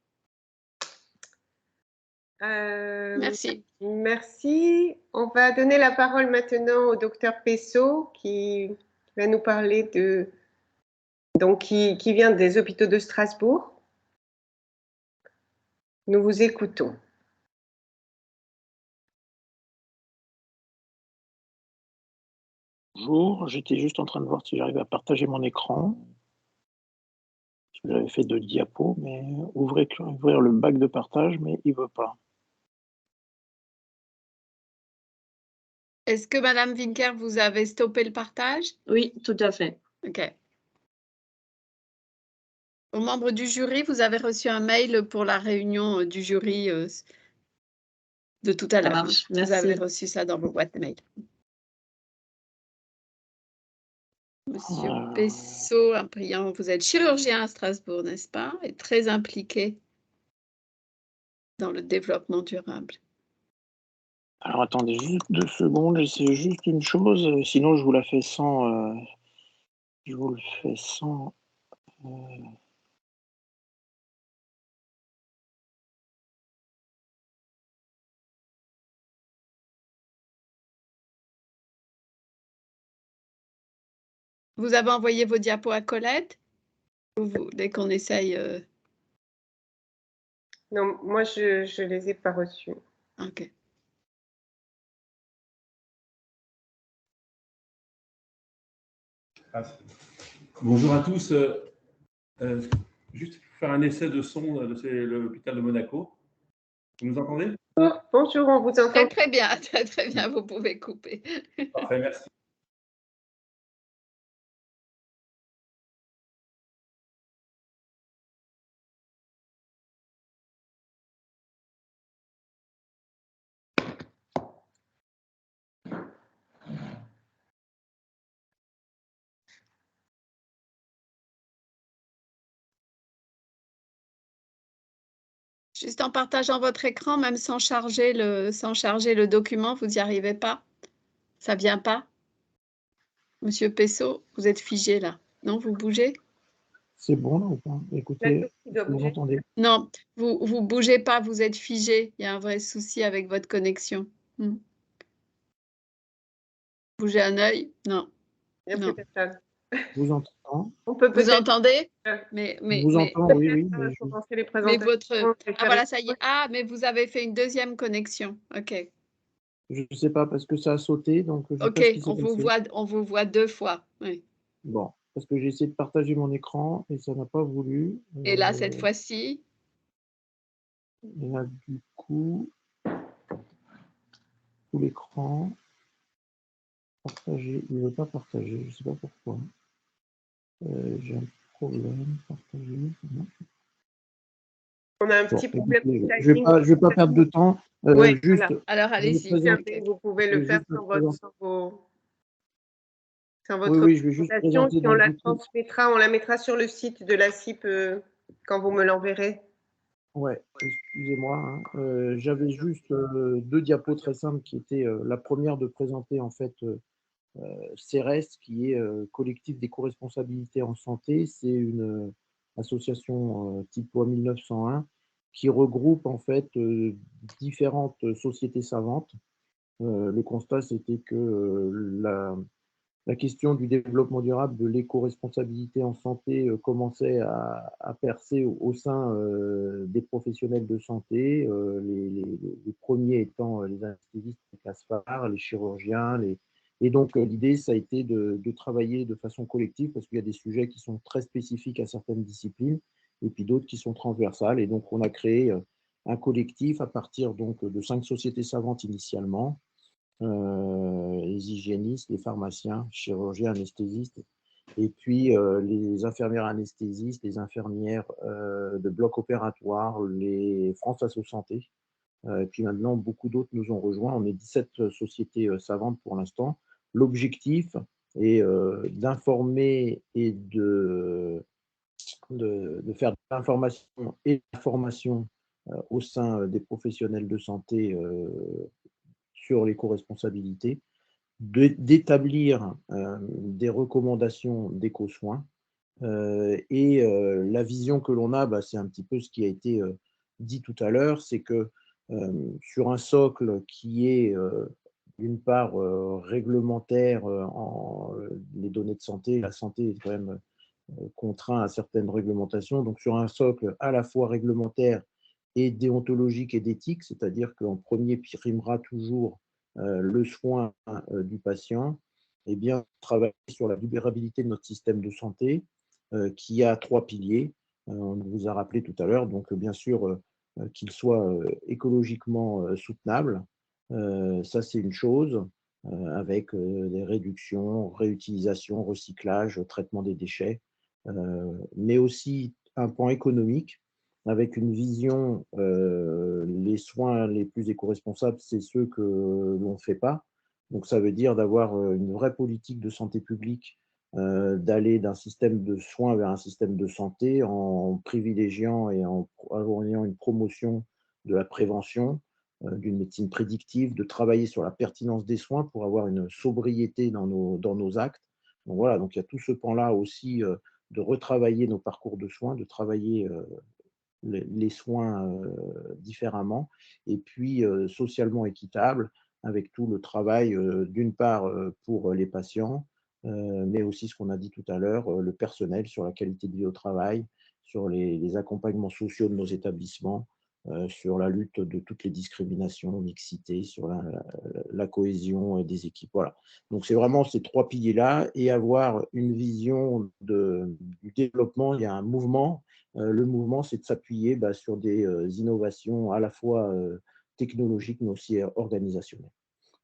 Merci. Merci. On va donner la parole maintenant au docteur Pessot qui va nous parler qui vient des hôpitaux de Strasbourg. Nous vous écoutons. Bonjour, j'étais juste en train de voir si j'arrivais à partager mon écran. J'avais fait 2 diapos, mais ouvrir le bac de partage, mais il ne veut pas. Est-ce que Madame Winker, vous avez stoppé le partage? Oui, tout à fait. OK. Aux membres du jury, vous avez reçu un mail pour la réunion du jury de tout à l'heure. Ça marche, merci. Vous avez reçu ça dans vos boîtes mail. Monsieur Pessot, vous êtes chirurgien à Strasbourg, n'est-ce pas? Et très impliqué dans le développement durable. Alors attendez juste 2 secondes, j'essaie juste une chose, sinon je vous la fais sans. Je vous le fais sans. Vous avez envoyé vos diapos à Colette? Dès qu'on essaye. Non, moi je les ai pas reçus. OK. Bonjour à tous. Juste pour faire un essai de son de l'hôpital de Monaco. Vous nous entendez? Bonjour, on vous entend. Très bien, très bien, vous pouvez couper. Parfait, merci. Juste en partageant votre écran, même sans charger le document, vous n'y arrivez pas? Ça vient pas? Monsieur Pessot, vous êtes figé là. Non, vous bougez? C'est bon là ou pas? Écoutez, vous m'entendez? Non, vous bougez pas, vous êtes figé. Il y a un vrai souci avec votre connexion. Bougez un œil? Non. Il n'y a plus personne. Je vous entends. On peut Vous entendez? Je vous entends, oui. Mais votre... Ah voilà, ça y est. Ah, mais vous avez fait une deuxième connexion. OK. Je ne sais pas parce que ça a sauté, donc je sais OK, pas ce qui s'est passé. on vous voit 2 fois. Oui. Bon, parce que j'ai essayé de partager mon écran et ça n'a pas voulu. Et là, cette fois-ci? Et là, du coup, tout l'écran, partager, il ne veut pas partager, je ne sais pas pourquoi. J'ai un problème, partager, non. On a un petit problème. Je ne vais pas perdre de temps. Oui, juste, voilà. Alors, allez-y. Vous pouvez le faire sur votre oui, je vais juste présenter. Puis on la transmettra, on la mettra sur le site de la CIP quand vous me l'enverrez. Ouais, excusez-moi. Hein. J'avais juste 2 diapos très simples qui étaient la première de présenter en fait CERES, qui est Collectif d'éco-responsabilité en santé. C'est une association type loi 1901 qui regroupe en fait différentes sociétés savantes. Le constat, c'était que la question du développement durable, de l'éco-responsabilité en santé commençait à percer au sein des professionnels de santé, les premiers étant les anesthésistes, les CASPAR, les chirurgiens. Et donc, l'idée, ça a été de travailler de façon collective parce qu'il y a des sujets qui sont très spécifiques à certaines disciplines et puis d'autres qui sont transversales. Et donc, on a créé un collectif à partir donc, de 5 sociétés savantes initialement. Les hygiénistes, les pharmaciens, chirurgiens, anesthésistes, et puis les infirmières anesthésistes, les infirmières de bloc opératoire, les France Asso Santé. Et puis maintenant, beaucoup d'autres nous ont rejoints. On est 17 sociétés savantes pour l'instant. L'objectif est d'informer et de faire de l'information et de la formation au sein des professionnels de santé sur l'éco-responsabilité, d'établir des recommandations d'éco-soins. Et la vision que l'on a, c'est un petit peu ce qui a été dit tout à l'heure, c'est que sur un socle qui est d'une part réglementaire, les données de santé, la santé est quand même contraint à certaines réglementations, donc sur un socle à la fois réglementaire et déontologique et d'éthique, c'est-à-dire qu'en premier primera toujours le soin du patient, et bien travailler sur la durabilité de notre système de santé qui a 3 piliers. On vous a rappelé tout à l'heure, donc bien sûr qu'il soit écologiquement soutenable, ça c'est une chose, avec des réductions, réutilisation, recyclage, traitement des déchets, mais aussi un pan économique avec une vision, les soins les plus éco-responsables, c'est ceux que l'on ne fait pas. Donc ça veut dire d'avoir une vraie politique de santé publique, d'aller d'un système de soins vers un système de santé en privilégiant et en ayant une promotion de la prévention, d'une médecine prédictive, de travailler sur la pertinence des soins pour avoir une sobriété dans nos actes. Donc voilà, donc il y a tout ce pan-là aussi de retravailler nos parcours de soins, de travailler les soins différemment, et puis socialement équitable, avec tout le travail, d'une part pour les patients, mais aussi ce qu'on a dit tout à l'heure, le personnel sur la qualité de vie au travail, sur les accompagnements sociaux de nos établissements, sur la lutte de toutes les discriminations, mixité, sur la cohésion des équipes. Voilà. Donc, c'est vraiment ces 3 piliers-là, et avoir une vision du développement. Il y a un mouvement. Le mouvement, c'est de s'appuyer sur des innovations à la fois technologiques, mais aussi organisationnelles.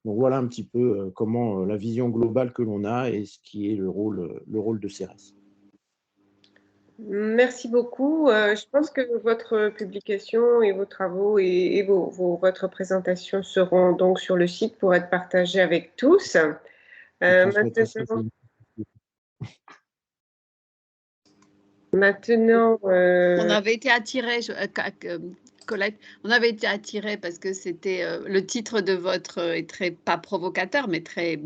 Donc, voilà un petit peu comment la vision globale que l'on a et ce qui est le rôle de CERES. Merci beaucoup. Je pense que votre publication et vos travaux et votre présentation seront donc sur le site pour être partagés avec tous. Maintenant, on avait été attiré Colette, on avait été attirés parce que c'était le titre de votre est très pas provocateur, mais très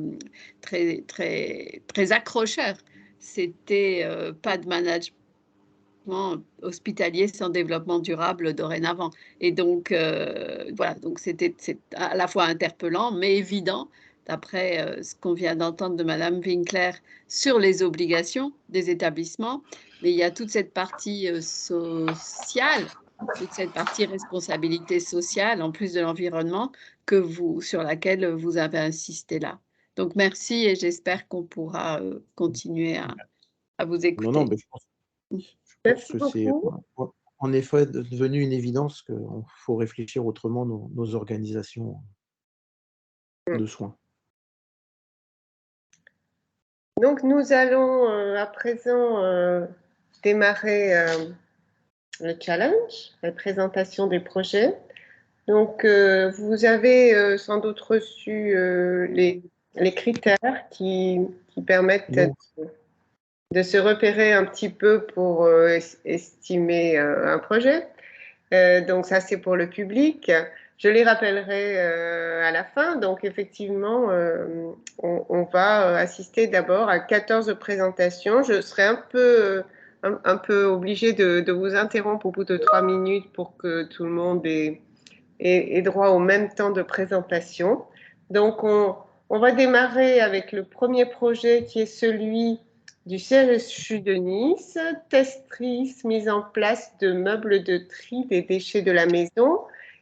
accrocheur. C'était pas de management hospitalier sans développement durable dorénavant. Et donc voilà, donc c'est à la fois interpellant, mais évident d'après ce qu'on vient d'entendre de Madame Winkler sur les obligations des établissements. Mais il y a toute cette partie sociale, toute cette partie responsabilité sociale, en plus de l'environnement, sur laquelle vous avez insisté là. Donc, merci et j'espère qu'on pourra continuer à vous écouter. Non, mais je pense Merci que c'est beaucoup. en effet devenu une évidence qu'il faut réfléchir autrement nos organisations de soins. Donc, nous allons à présent démarrer le challenge, la présentation des projets. Donc, vous avez sans doute reçu les critères qui permettent de se repérer un petit peu pour estimer un projet. Donc, ça, c'est pour le public. Je les rappellerai à la fin. Donc, effectivement, on va assister d'abord à 14 présentations. Je serai un peu obligée de vous interrompre au bout de 3 minutes pour que tout le monde ait droit au même temps de présentation. Donc, on va démarrer avec le premier projet qui est celui du CHU de Nice, test-trice, mise en place de meubles de tri des déchets de la maison.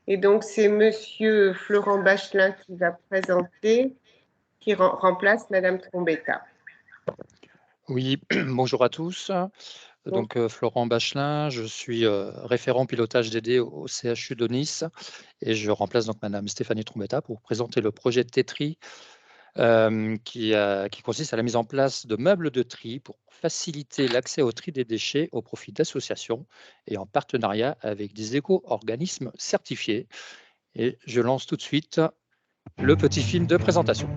Et donc, c'est Monsieur Florent Bachelin qui va présenter, qui remplace Madame Trombetta. Oui, bonjour à tous. Donc, Florent Bachelin, je suis référent pilotage DD au CHU de Nice et je remplace donc Madame Stéphanie Trombetta pour présenter le projet de Tetri qui consiste à la mise en place de meubles de tri pour faciliter l'accès au tri des déchets au profit d'associations et en partenariat avec des éco-organismes certifiés. Et je lance tout de suite le petit film de présentation.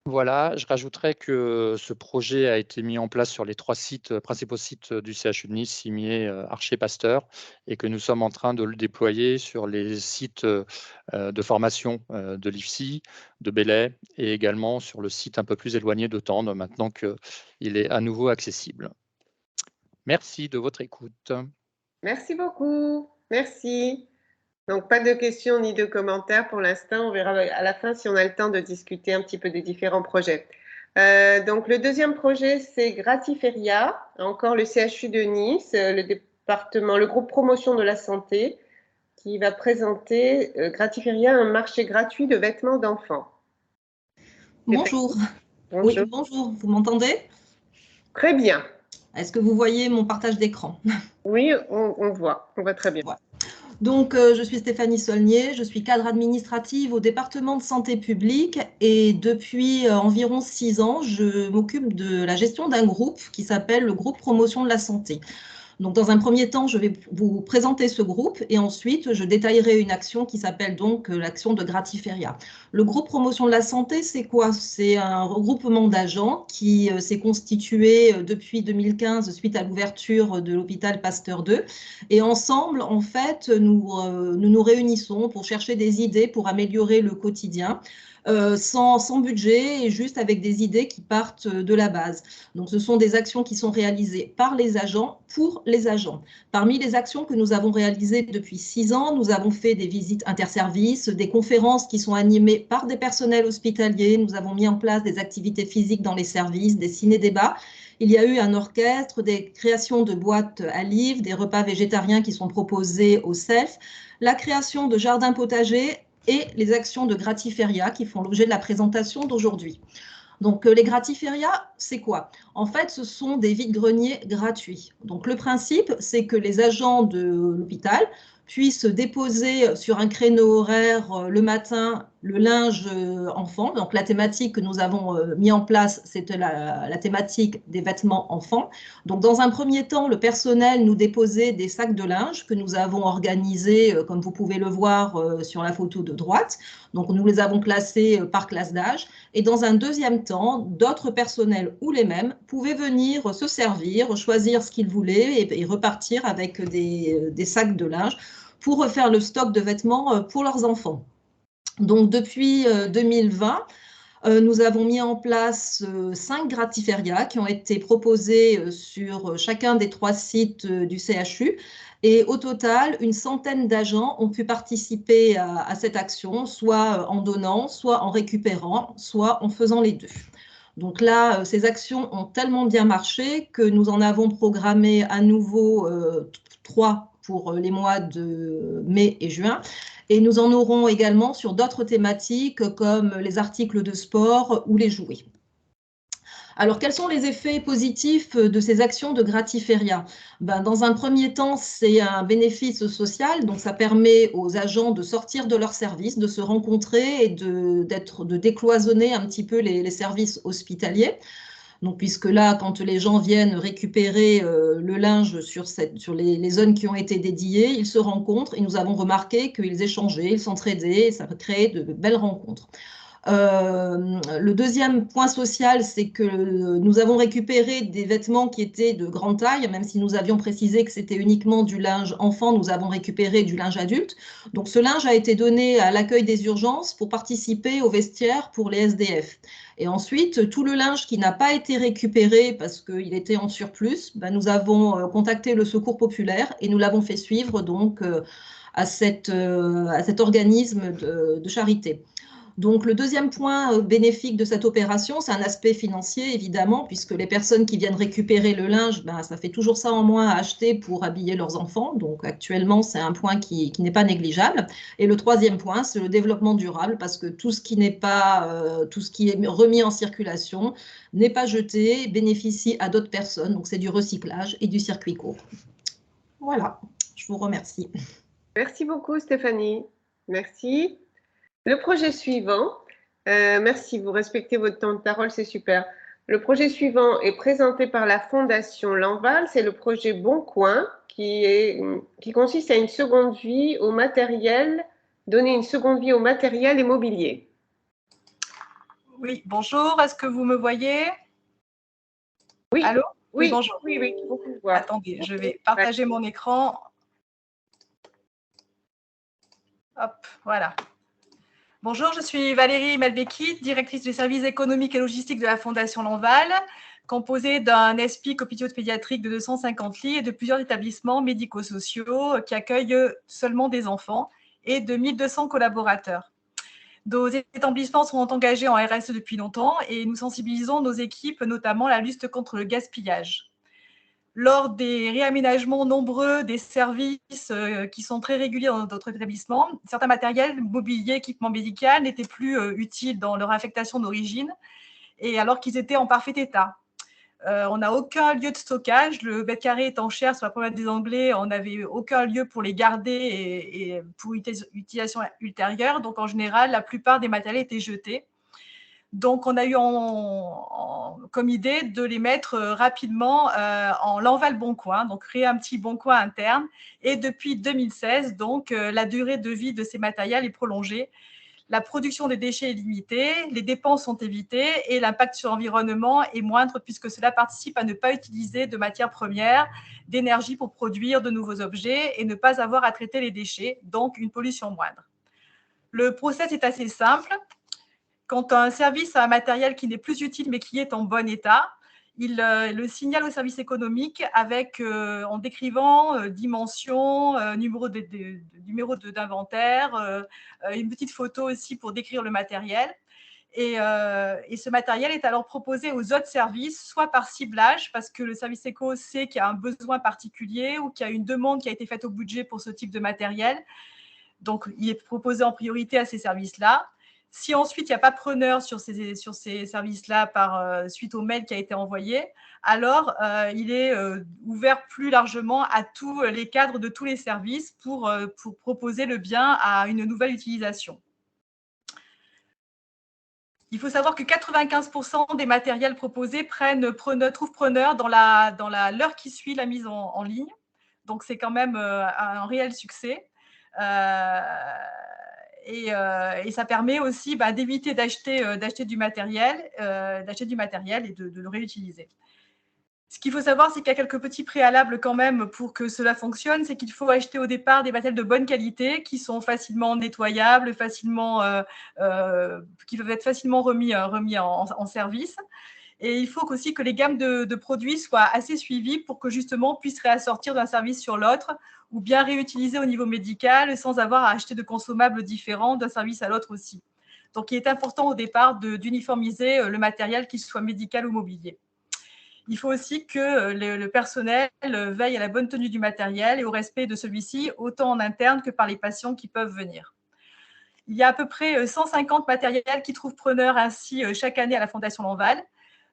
Voilà, je rajouterais que ce projet a été mis en place sur les 3 principaux sites du CHU de Nice, Cimier, Archer, Pasteur, et que nous sommes en train de le déployer sur les sites de formation de l'IFSI, de Belley, et également sur le site un peu plus éloigné de Tende, maintenant qu'il est à nouveau accessible. Merci de votre écoute. Merci beaucoup. Merci. Donc, pas de questions ni de commentaires pour l'instant. On verra à la fin si on a le temps de discuter un petit peu des différents projets. Donc, le deuxième projet, c'est Gratiferia, encore le CHU de Nice, le groupe promotion de la santé, qui va présenter Gratiferia, un marché gratuit de vêtements d'enfants. Bonjour. Bonjour. Oui, bonjour. Vous m'entendez? Très bien. Est-ce que vous voyez mon partage d'écran? Oui, on voit très bien. Ouais. Donc, je suis Stéphanie Saulnier, je suis cadre administrative au département de santé publique et depuis environ 6 ans, je m'occupe de la gestion d'un groupe qui s'appelle le groupe Promotion de la Santé. Donc, dans un premier temps, je vais vous présenter ce groupe et ensuite, je détaillerai une action qui s'appelle donc l'action de Gratiféria. Le groupe Promotion de la Santé, c'est quoi? C'est un regroupement d'agents qui s'est constitué depuis 2015 suite à l'ouverture de l'hôpital Pasteur II. Et ensemble, en fait, nous réunissons pour chercher des idées pour améliorer le quotidien. Sans budget et juste avec des idées qui partent de la base. Donc, ce sont des actions qui sont réalisées par les agents pour les agents. Parmi les actions que nous avons réalisées depuis 6 ans, nous avons fait des visites interservices, des conférences qui sont animées par des personnels hospitaliers. Nous avons mis en place des activités physiques dans les services, des ciné-débats. Il y a eu un orchestre, des créations de boîtes à livres, des repas végétariens qui sont proposés au self, la création de jardins potagers et les actions de Gratiféria qui font l'objet de la présentation d'aujourd'hui. Donc, les Gratiféria, c'est quoi? En fait, ce sont des vides-greniers gratuits. Donc, le principe, c'est que les agents de l'hôpital puissent déposer sur un créneau horaire le matin le linge enfant. Donc, la thématique que nous avons mis en place, c'était la thématique des vêtements enfants. Donc, dans un premier temps, le personnel nous déposait des sacs de linge que nous avons organisés, comme vous pouvez le voir sur la photo de droite. Donc, nous les avons classés par classe d'âge. Et dans un deuxième temps, d'autres personnels ou les mêmes pouvaient venir se servir, choisir ce qu'ils voulaient et repartir avec des sacs de linge pour refaire le stock de vêtements pour leurs enfants. Donc, depuis 2020, nous avons mis en place 5 Gratiféria qui ont été proposés sur chacun des 3 sites du CHU. Et au total, une centaine d'agents ont pu participer à cette action, soit en donnant, soit en récupérant, soit en faisant les deux. Donc là, ces actions ont tellement bien marché que nous en avons programmé à nouveau 3 pour les mois de mai et juin. Et nous en aurons également sur d'autres thématiques comme les articles de sport ou les jouets. Alors, quels sont les effets positifs de ces actions de Gratiféria? Dans un premier temps, c'est un bénéfice social, donc ça permet aux agents de sortir de leur service, de se rencontrer et de décloisonner un petit peu les services hospitaliers. Donc, puisque là, quand les gens viennent récupérer le linge sur les zones qui ont été dédiées, ils se rencontrent et nous avons remarqué qu'ils échangeaient, ils s'entraidaient et ça créait de belles rencontres. Le deuxième point social, c'est que nous avons récupéré des vêtements qui étaient de grande taille, même si nous avions précisé que c'était uniquement du linge enfant, nous avons récupéré du linge adulte. Donc ce linge a été donné à l'accueil des urgences pour participer au vestiaire pour les SDF. Et ensuite, tout le linge qui n'a pas été récupéré parce qu'il était en surplus, nous avons contacté le Secours populaire et nous l'avons fait suivre donc à cet organisme de charité. Donc, le deuxième point bénéfique de cette opération, c'est un aspect financier, évidemment, puisque les personnes qui viennent récupérer le linge, ça fait toujours ça en moins à acheter pour habiller leurs enfants. Donc, actuellement, c'est un point qui n'est pas négligeable. Et le troisième point, c'est le développement durable, parce que tout ce qui n'est pas, tout ce qui est remis en circulation n'est pas jeté, bénéficie à d'autres personnes. Donc, c'est du recyclage et du circuit court. Voilà, je vous remercie. Merci beaucoup, Stéphanie. Merci. Le projet suivant, merci, vous respectez votre temps de parole, c'est super. Le projet suivant est présenté par la Fondation Lanval, c'est le projet Bon Coin qui consiste à une seconde vie au matériel, donner une seconde vie au matériel et mobilier. Oui, bonjour, est-ce que vous me voyez? Oui. Allô? Oui, bonjour. Oui, attendez, je vais partager mon écran. Hop, voilà. Bonjour, je suis Valérie Malbeki, directrice du service économique et logistique de la Fondation Lanval, composée d'un ESPIC hôpitaux pédiatrique de 250 lits et de plusieurs établissements médico-sociaux qui accueillent seulement des enfants et de 1200 collaborateurs. Nos établissements sont engagés en RSE depuis longtemps et nous sensibilisons nos équipes notamment à la lutte contre le gaspillage. Lors des réaménagements nombreux des services qui sont très réguliers dans notre établissement, certains matériels, mobilier, équipement médical n'étaient plus utiles dans leur affectation d'origine, et alors qu'ils étaient en parfait état. On n'a aucun lieu de stockage. Le mètre carré étant cher sur la promenade des Anglais, on n'avait aucun lieu pour les garder et pour utilisation ultérieure. Donc, en général, la plupart des matériels étaient jetés. Donc, on a eu comme idée de les mettre rapidement en Lanval Bon Coin, donc créer un petit bon coin interne. Et depuis 2016, donc, la durée de vie de ces matériels est prolongée. La production des déchets est limitée, les dépenses sont évitées et l'impact sur l'environnement est moindre puisque cela participe à ne pas utiliser de matières premières, d'énergie pour produire de nouveaux objets et ne pas avoir à traiter les déchets, donc une pollution moindre. Le process est assez simple. Quand un service a un matériel qui n'est plus utile mais qui est en bon état, il le signale au service économique en décrivant dimension, numéro d'inventaire, une petite photo aussi pour décrire le matériel. Et ce matériel est alors proposé aux autres services, soit par ciblage, parce que le service éco sait qu'il y a un besoin particulier ou qu'il y a une demande qui a été faite au budget pour ce type de matériel. Donc, il est proposé en priorité à ces services-là. Si ensuite, il n'y a pas de preneur sur ces services-là suite au mail qui a été envoyé, alors il est ouvert plus largement à tous les cadres de tous les services pour proposer le bien à une nouvelle utilisation. Il faut savoir que 95% des matériels proposés trouvent preneur dans l'heure qui suit la mise en ligne. Donc, c'est quand même un réel succès. Et ça permet aussi d'éviter d'acheter du matériel et de le réutiliser. Ce qu'il faut savoir, c'est qu'il y a quelques petits préalables quand même pour que cela fonctionne. C'est qu'il faut acheter au départ des matériels de bonne qualité qui sont facilement nettoyables, qui peuvent être facilement remis en service. Et il faut aussi que les gammes de produits soient assez suivies pour que justement on puisse réassortir d'un service sur l'autre ou bien réutiliser au niveau médical sans avoir à acheter de consommables différents d'un service à l'autre aussi. Donc, il est important au départ d'uniformiser le matériel, qu'il soit médical ou mobilier. Il faut aussi que le personnel veille à la bonne tenue du matériel et au respect de celui-ci, autant en interne que par les patients qui peuvent venir. Il y a à peu près 150 matériels qui trouvent preneur ainsi chaque année à la Fondation Lanval.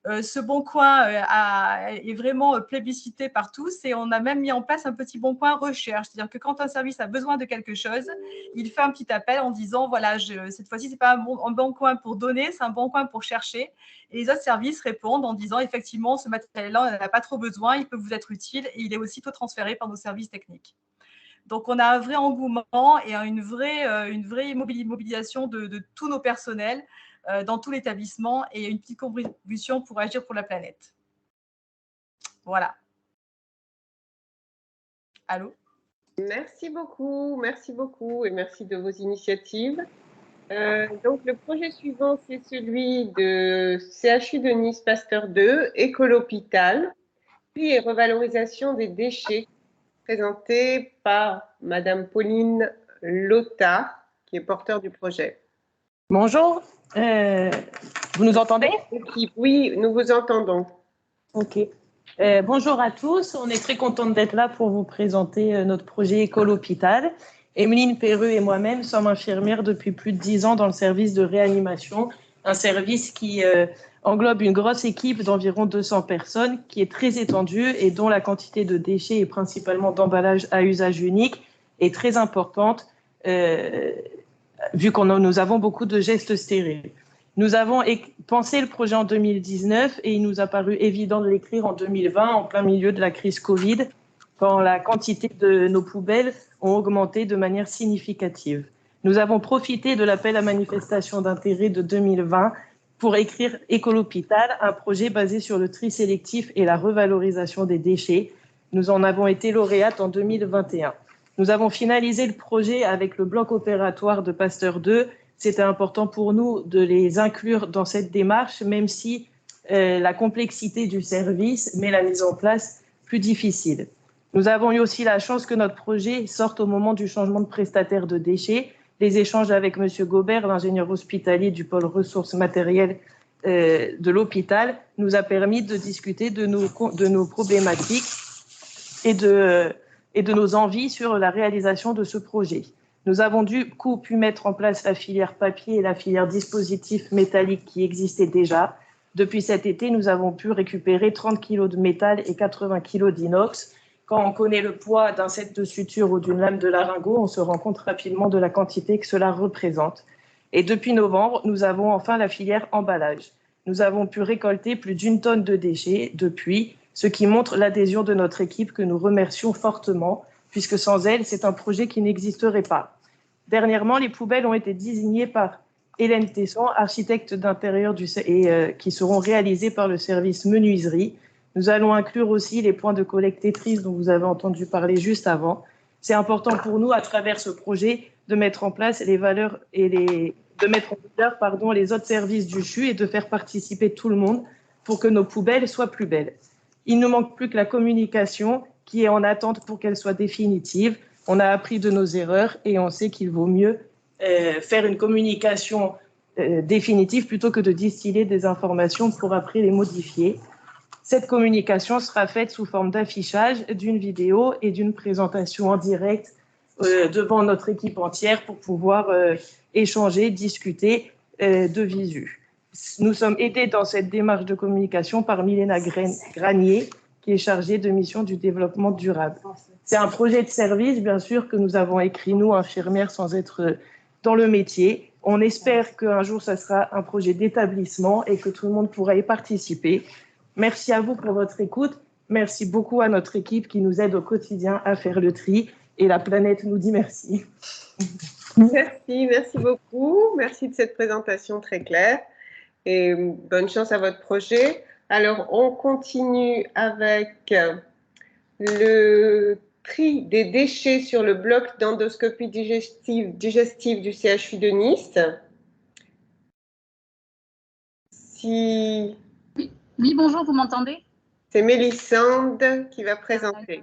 Ce bon coin est vraiment plébiscité par tous et on a même mis en place un petit bon coin recherche. C'est-à-dire que quand un service a besoin de quelque chose, il fait un petit appel en disant voilà, cette fois-ci, ce n'est pas un bon coin pour donner, c'est un bon coin pour chercher. Et les autres services répondent en disant effectivement, ce matériel-là, on n'en a pas trop besoin, il peut vous être utile et il est aussitôt transféré par nos services techniques. Donc, on a un vrai engouement et une vraie mobilisation de tous nos personnels dans tout l'établissement et une petite contribution pour agir pour la planète. Voilà. Allô ? Merci beaucoup et merci de vos initiatives. Donc, le projet suivant, c'est celui de CHU de Nice Pasteur 2, Écol'Hôpital, puis revalorisation des déchets, présenté par Madame Pauline Lotta, qui est porteur du projet. Bonjour, vous nous entendez? Oui, nous vous entendons. Ok. Bonjour à tous, on est très contente d'être là pour vous présenter notre projet Écol'Hôpital. Emeline Perreux et moi-même sommes infirmières depuis plus de 10 ans dans le service de réanimation, un service qui englobe une grosse équipe d'environ 200 personnes, qui est très étendue et dont la quantité de déchets et principalement d'emballages à usage unique est très importante, vu que nous avons beaucoup de gestes stériles. Nous avons pensé le projet en 2019 et il nous a paru évident de l'écrire en 2020, en plein milieu de la crise Covid, quand la quantité de nos poubelles ont augmenté de manière significative. Nous avons profité de l'appel à manifestation d'intérêt de 2020 pour écrire Écol'Hôpital, un projet basé sur le tri sélectif et la revalorisation des déchets. Nous en avons été lauréates en 2021. Nous avons finalisé le projet avec le bloc opératoire de Pasteur 2. C'était important pour nous de les inclure dans cette démarche, même si la complexité du service met la mise en place plus difficile. Nous avons eu aussi la chance que notre projet sorte au moment du changement de prestataire de déchets. Les échanges avec M. Gobert, l'ingénieur hospitalier du pôle ressources matérielles de l'hôpital, nous a permis de discuter de nos problématiques et de nos envies sur la réalisation de ce projet. Nous avons du coup pu mettre en place la filière papier et la filière dispositif métallique qui existait déjà. Depuis cet été, nous avons pu récupérer 30 kg de métal et 80 kg d'inox. Quand on connaît le poids d'un set de suture ou d'une lame de laringo, on se rend compte rapidement de la quantité que cela représente. Et depuis novembre, nous avons enfin la filière emballage. Nous avons pu récolter plus d'1 tonne de déchets depuis, ce qui montre l'adhésion de notre équipe que nous remercions fortement, puisque sans elle, c'est un projet qui n'existerait pas. Dernièrement, les poubelles ont été désignées par Hélène Tesson, architecte d'intérieur qui seront réalisées par le service menuiserie. Nous allons inclure aussi les points de collectétrice dont vous avez entendu parler juste avant. C'est important pour nous, à travers ce projet, de mettre en place les valeurs et de mettre en valeur les autres services du CHU et de faire participer tout le monde pour que nos poubelles soient plus belles. Il ne manque plus que la communication qui est en attente pour qu'elle soit définitive. On a appris de nos erreurs et on sait qu'il vaut mieux faire une communication définitive plutôt que de distiller des informations pour après les modifier. Cette communication sera faite sous forme d'affichage, d'une vidéo et d'une présentation en direct devant notre équipe entière pour pouvoir échanger, discuter de visu. Nous sommes aidés dans cette démarche de communication par Milena Granier, qui est chargée de mission du développement durable. C'est un projet de service, bien sûr, que nous avons écrit, nous, infirmières, sans être dans le métier. On espère qu'un jour, ça sera un projet d'établissement et que tout le monde pourra y participer. Merci à vous pour votre écoute. Merci beaucoup à notre équipe qui nous aide au quotidien à faire le tri. Et la planète nous dit merci. Merci beaucoup. Merci de cette présentation très claire. Et bonne chance à votre projet. Alors, on continue avec le tri des déchets sur le bloc d'endoscopie digestive du CHU de Nice. Oui, bonjour, vous m'entendez? C'est Mélissande qui va présenter.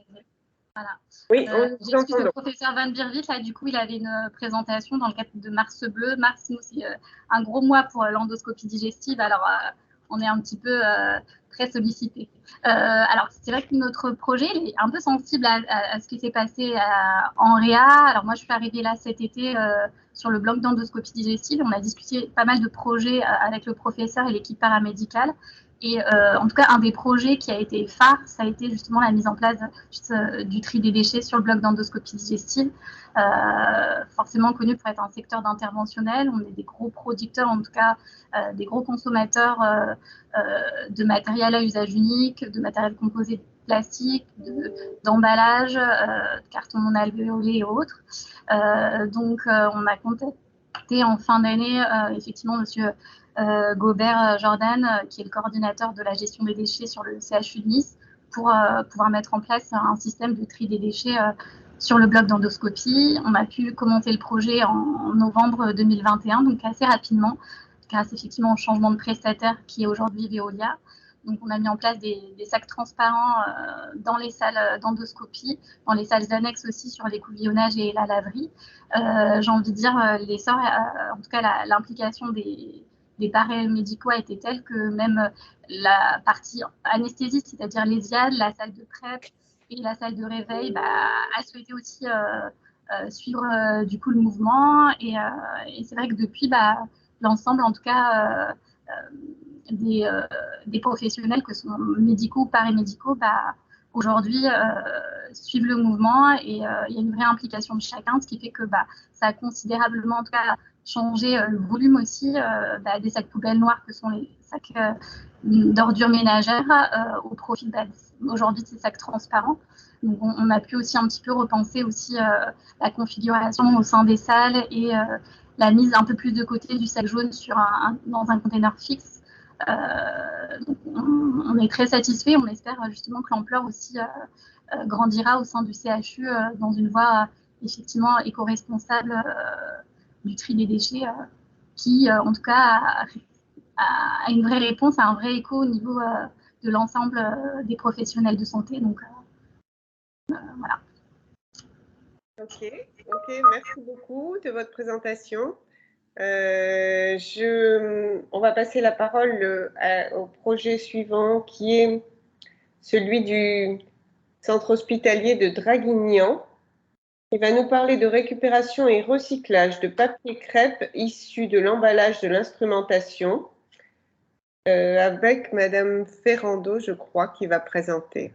Voilà. Oui, j'excuse le professeur Van Birvit, là, du coup, il avait une présentation dans le cadre de Mars Bleu. Mars, nous, c'est un gros mois pour l'endoscopie digestive, alors on est un petit peu très sollicité. Alors, c'est vrai que notre projet il est un peu sensible à ce qui s'est passé en Réa. Alors, moi, je suis arrivée là cet été sur le bloc d'endoscopie digestive. On a discuté pas mal de projets avec le professeur et l'équipe paramédicale. Et en tout cas, un des projets qui a été phare, ça a été justement la mise en place du tri des déchets sur le bloc d'endoscopie digestive, forcément connu pour être un secteur d'interventionnel. On est des gros producteurs, en tout cas des gros consommateurs de matériel à usage unique, de matériel composé de plastique, d'emballage, de carton non alvéolé et autres. Donc, on a contacté en fin d'année, effectivement, monsieur Gobert Jordan, qui est le coordinateur de la gestion des déchets sur le CHU de Nice, pour pouvoir mettre en place un système de tri des déchets sur le bloc d'endoscopie. On a pu commencer le projet en novembre 2021, donc assez rapidement, grâce effectivement au changement de prestataire qui est aujourd'hui Veolia. Donc, on a mis en place des sacs transparents dans les salles d'endoscopie, dans les salles annexes aussi sur les couvillonnages et la laverie. J'ai envie de dire, l'essor, en tout cas l'implication des paramédicaux a été telle que même la partie anesthésiste, c'est-à-dire l'ESIAD, la salle de PrEP et la salle de réveil, a souhaité aussi suivre du coup le mouvement. Et c'est vrai que depuis, l'ensemble, en tout cas, des professionnels, que ce sont médicaux ou paramédicaux, aujourd'hui suivent le mouvement et il y a une vraie implication de chacun, ce qui fait que ça a considérablement, en tout cas, changé le volume aussi des sacs poubelles noirs que sont les sacs d'ordures ménagères au profit aujourd'hui de ces sacs transparents. Donc on a pu aussi un petit peu repenser aussi la configuration au sein des salles et la mise un peu plus de côté du sac jaune dans un container fixe. Donc on est très satisfait. On espère justement que l'ampleur aussi grandira au sein du CHU dans une voie effectivement éco-responsable du tri des déchets qui, en tout cas, a une vraie réponse, a un vrai écho au niveau de l'ensemble des professionnels de santé. Donc, voilà. Ok, merci beaucoup de votre présentation. On va passer la parole au projet suivant qui est celui du centre hospitalier de Draguignan. Il va nous parler de récupération et recyclage de papier crêpe issu de l'emballage de l'instrumentation. avec Madame Ferrando, je crois, qui va présenter.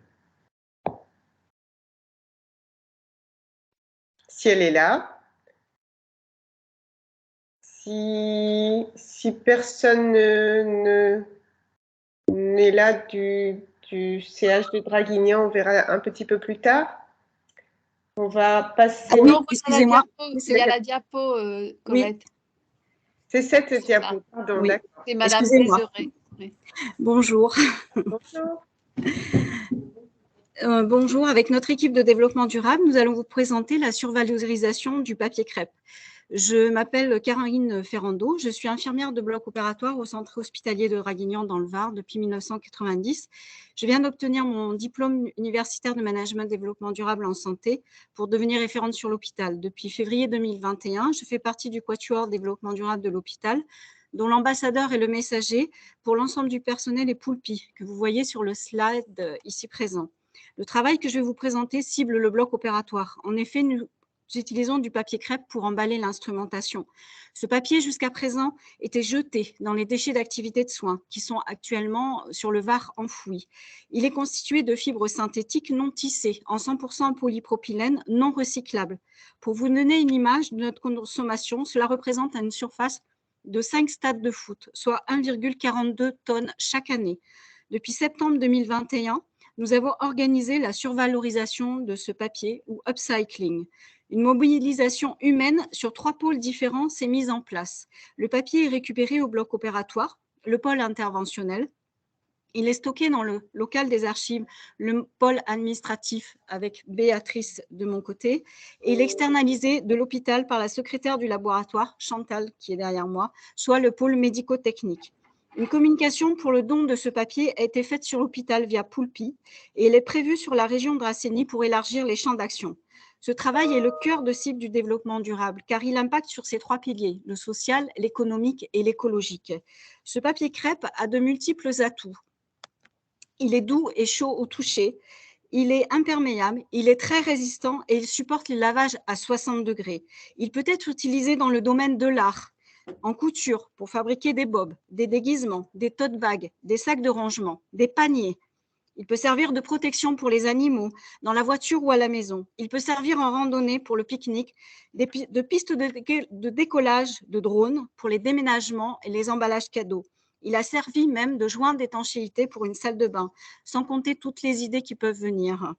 Si elle est là. Si personne n'est là du CH de Draguignan, on verra un petit peu plus tard. On va passer… Ah non, excusez-moi. Il y a la diapo, Colette. Oui. C'est cette diapo, pardon, oui. d'accord. C'est Madame Déseré. Oui. Bonjour. Bonjour. Bonjour, avec notre équipe de développement durable, nous allons vous présenter la survalorisation du papier crêpe. Je m'appelle Caroline Ferrando, je suis infirmière de bloc opératoire au centre hospitalier de Draguignan dans le Var depuis 1990. Je viens d'obtenir mon diplôme universitaire de management développement durable en santé pour devenir référente sur l'hôpital. Depuis février 2021, je fais partie du quatuor développement durable de l'hôpital, dont l'ambassadeur est le messager pour l'ensemble du personnel et Poulpi, que vous voyez sur le slide ici présent. Le travail que je vais vous présenter cible le bloc opératoire. En effet, nous utilisons du papier crêpe pour emballer l'instrumentation. Ce papier, jusqu'à présent, était jeté dans les déchets d'activité de soins qui sont actuellement sur le Var enfouis. Il est constitué de fibres synthétiques non tissées, en 100% polypropylène non recyclable. Pour vous donner une image de notre consommation, cela représente une surface de 5 stades de foot, soit 1,42 tonnes chaque année. Depuis septembre 2021, nous avons organisé la survalorisation de ce papier ou upcycling. Une mobilisation humaine sur 3 pôles différents s'est mise en place. Le papier est récupéré au bloc opératoire, le pôle interventionnel. Il est stocké dans le local des archives, le pôle administratif avec Béatrice de mon côté, et il est externalisé de l'hôpital par la secrétaire du laboratoire, Chantal, qui est derrière moi, soit le pôle médico-technique. Une communication pour le don de ce papier a été faite sur l'hôpital via Poulpi et elle est prévue sur la région de Dracénie pour élargir les champs d'action. Ce travail est le cœur de cible du développement durable car il impacte sur ces 3 piliers, le social, l'économique et l'écologique. Ce papier crêpe a de multiples atouts. Il est doux et chaud au toucher, il est imperméable, il est très résistant et il supporte le lavage à 60 degrés. Il peut être utilisé dans le domaine de l'art, en couture pour fabriquer des bobs, des déguisements, des tote bags, des sacs de rangement, des paniers. Il peut servir de protection pour les animaux, dans la voiture ou à la maison. Il peut servir en randonnée pour le pique-nique, de pistes de décollage de drones pour les déménagements et les emballages cadeaux. Il a servi même de joint d'étanchéité pour une salle de bain, sans compter toutes les idées qui peuvent venir.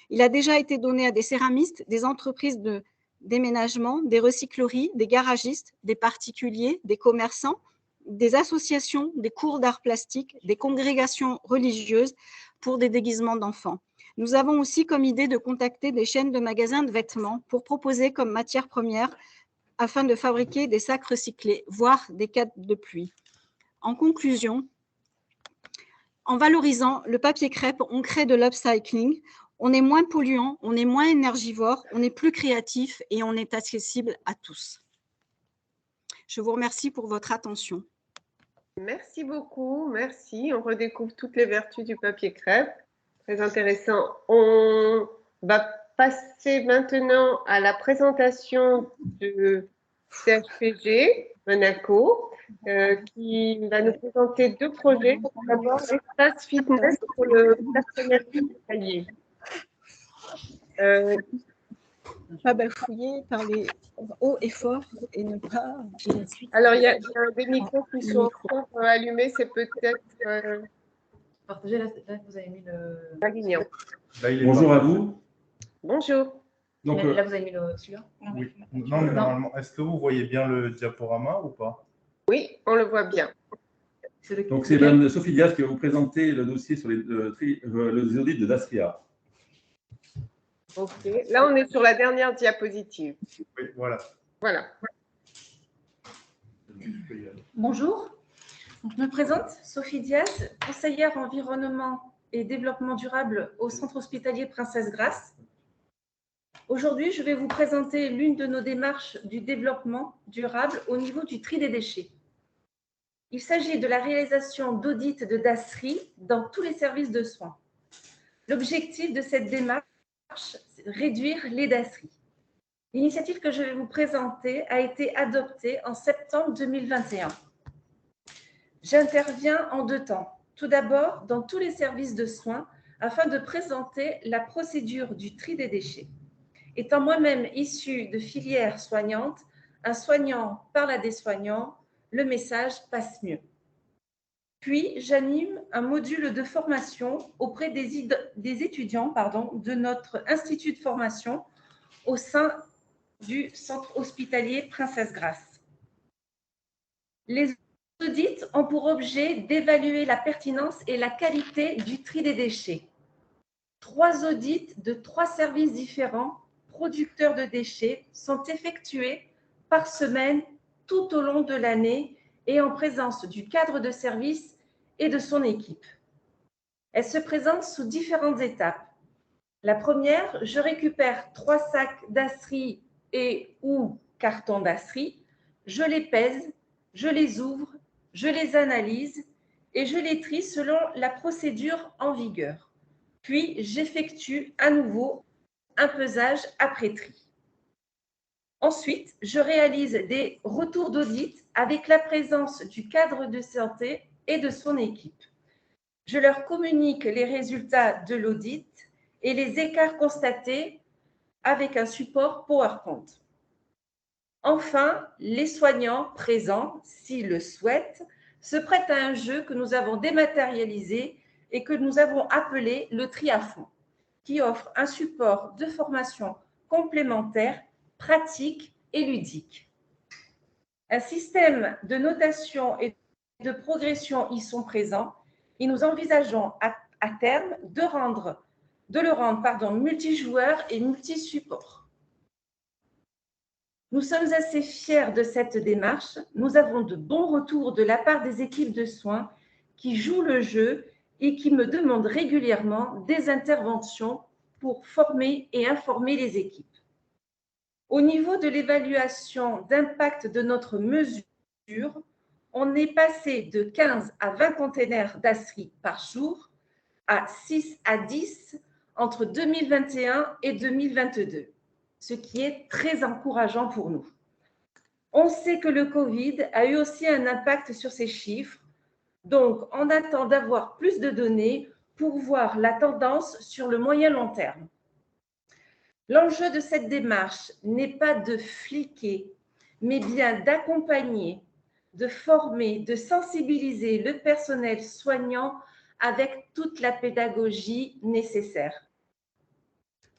Il a déjà été donné à des céramistes, des entreprises de déménagement, des recycleries, des garagistes, des particuliers, des commerçants, des associations, des cours d'art plastique, des congrégations religieuses pour des déguisements d'enfants. Nous avons aussi comme idée de contacter des chaînes de magasins de vêtements pour proposer comme matière première afin de fabriquer des sacs recyclés, voire des capes de pluie. En conclusion, en valorisant le papier crêpe, on crée de l'upcycling, on est moins polluant, on est moins énergivore, on est plus créatif et on est accessible à tous. Je vous remercie pour votre attention. Merci beaucoup, merci. On redécouvre toutes les vertus du papier crêpe. Très intéressant. On va passer maintenant à la présentation de CHPG Monaco, qui va nous présenter 2 projets. D'abord, l'espace fitness pour le personnel hospitalier. Pas bafouiller, parler haut et fort et ne pas… Alors, il y a des micros qui sont encore allumés, c'est peut-être… Partagez, là, vous avez mis le… Draguignan. Bonjour à vous. Bonjour. Donc, là, vous avez mis celui-là? Oui. Non, mais normalement, est-ce que vous voyez bien le diaporama ou pas? Oui, on le voit bien. Donc, c'est Mme Sophie Diaz qui va vous présenter le dossier sur les audits de Dastria. Ok, là, on est sur la dernière diapositive. Oui, voilà. Voilà. Bonjour, je me présente, Sophie Diaz, conseillère environnement et développement durable au centre hospitalier Princesse Grasse. Aujourd'hui, je vais vous présenter l'une de nos démarches du développement durable au niveau du tri des déchets. Il s'agit de la réalisation d'audits de DASRI dans tous les services de soins. L'objectif de cette démarche, c'est de réduire les DASRI. L'initiative que je vais vous présenter a été adoptée en septembre 2021. J'interviens en 2 temps. Tout d'abord, dans tous les services de soins, afin de présenter la procédure du tri des déchets. Étant moi-même issue de filières soignantes, un soignant parle à des soignants, le message passe mieux. Puis, j'anime un module de formation auprès des étudiants de notre institut de formation au sein du centre hospitalier Princesse Grasse. Les audits ont pour objet d'évaluer la pertinence et la qualité du tri des déchets. 3 audits de 3 services différents, producteurs de déchets, sont effectués par semaine tout au long de l'année et en présence du cadre de service et de son équipe. Elle se présente sous différentes étapes. La première, je récupère 3 sacs d'asserie et ou cartons d'asserie, je les pèse, je les ouvre, je les analyse et je les trie selon la procédure en vigueur. Puis, j'effectue à nouveau un pesage après tri. Ensuite, je réalise des retours d'audit avec la présence du cadre de santé et de son équipe. Je leur communique les résultats de l'audit et les écarts constatés avec un support PowerPoint. Enfin, les soignants présents, s'ils le souhaitent, se prêtent à un jeu que nous avons dématérialisé et que nous avons appelé le tri à fond, qui offre un support de formation complémentaire, pratique et ludique. Un système de notation et de progression y sont présents et nous envisageons à terme de le rendre multijoueur et multi-support. Nous sommes assez fiers de cette démarche. Nous avons de bons retours de la part des équipes de soins qui jouent le jeu et qui me demandent régulièrement des interventions pour former et informer les équipes. Au niveau de l'évaluation d'impact de notre mesure, on est passé de 15 à 20 containers d'asserie par jour à 6 à 10 entre 2021 et 2022, ce qui est très encourageant pour nous. On sait que le Covid a eu aussi un impact sur ces chiffres, donc on attend d'avoir plus de données pour voir la tendance sur le moyen long terme. L'enjeu de cette démarche n'est pas de fliquer, mais bien d'accompagner, de former, de sensibiliser le personnel soignant avec toute la pédagogie nécessaire.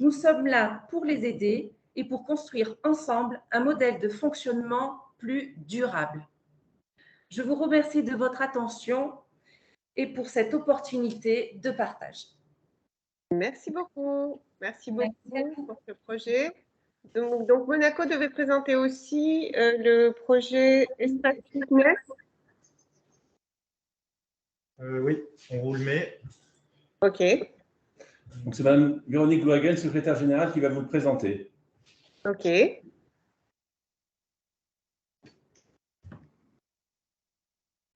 Nous sommes là pour les aider et pour construire ensemble un modèle de fonctionnement plus durable. Je vous remercie de votre attention et pour cette opportunité de partage. Merci beaucoup. Merci beaucoup pour ce projet. Donc, Monaco devait présenter aussi le projet Espace Fitness. Oui, on vous le met. OK. Donc, c'est Mme Véronique Loagen, secrétaire générale, qui va vous le présenter. OK.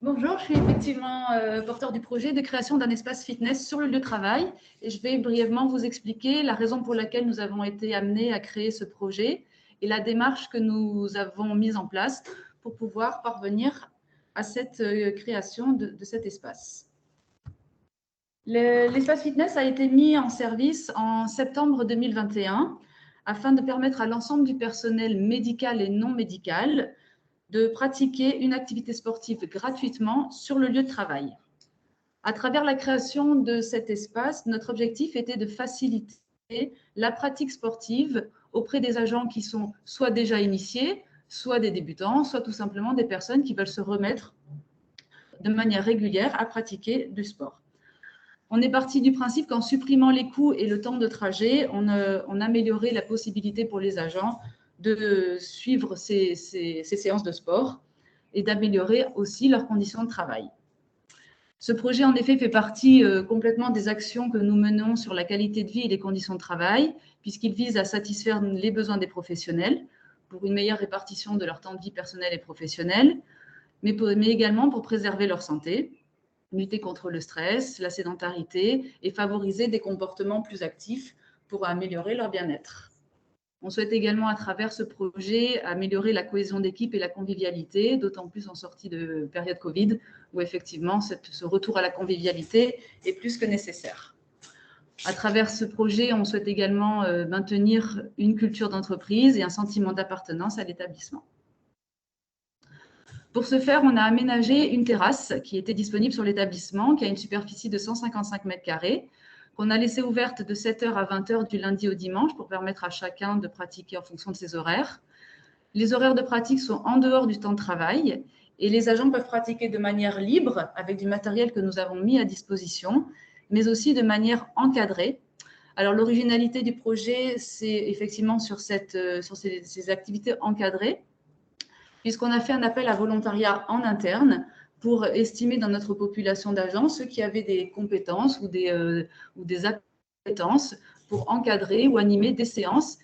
Bonjour, je suis effectivement porteur du projet de création d'un espace fitness sur le lieu de travail et je vais brièvement vous expliquer la raison pour laquelle nous avons été amenés à créer ce projet et la démarche que nous avons mise en place pour pouvoir parvenir à cette création de cet espace. L'espace fitness a été mis en service en septembre 2021 afin de permettre à l'ensemble du personnel médical et non médical de pratiquer une activité sportive gratuitement sur le lieu de travail. À travers la création de cet espace, notre objectif était de faciliter la pratique sportive auprès des agents qui sont soit déjà initiés, soit des débutants, soit tout simplement des personnes qui veulent se remettre de manière régulière à pratiquer du sport. On est parti du principe qu'en supprimant les coûts et le temps de trajet, on améliorait la possibilité pour les agents de suivre ces séances de sport et d'améliorer aussi leurs conditions de travail. Ce projet, en effet, fait partie complètement des actions que nous menons sur la qualité de vie et les conditions de travail, puisqu'il vise à satisfaire les besoins des professionnels pour une meilleure répartition de leur temps de vie personnel et professionnel, mais également pour préserver leur santé, lutter contre le stress, la sédentarité et favoriser des comportements plus actifs pour améliorer leur bien-être. On souhaite également, à travers ce projet, améliorer la cohésion d'équipe et la convivialité, d'autant plus en sortie de période Covid, où effectivement, ce retour à la convivialité est plus que nécessaire. À travers ce projet, on souhaite également maintenir une culture d'entreprise et un sentiment d'appartenance à l'établissement. Pour ce faire, on a aménagé une terrasse qui était disponible sur l'établissement, qui a une superficie de 155 mètres carrés, qu'on a laissée ouverte de 7h à 20h du lundi au dimanche pour permettre à chacun de pratiquer en fonction de ses horaires. Les horaires de pratique sont en dehors du temps de travail et les agents peuvent pratiquer de manière libre avec du matériel que nous avons mis à disposition, mais aussi de manière encadrée. Alors, l'originalité du projet, c'est effectivement sur ces activités encadrées, puisqu'on a fait un appel à volontariat en interne pour estimer dans notre population d'agents ceux qui avaient des compétences ou des appétences pour encadrer ou animer des séances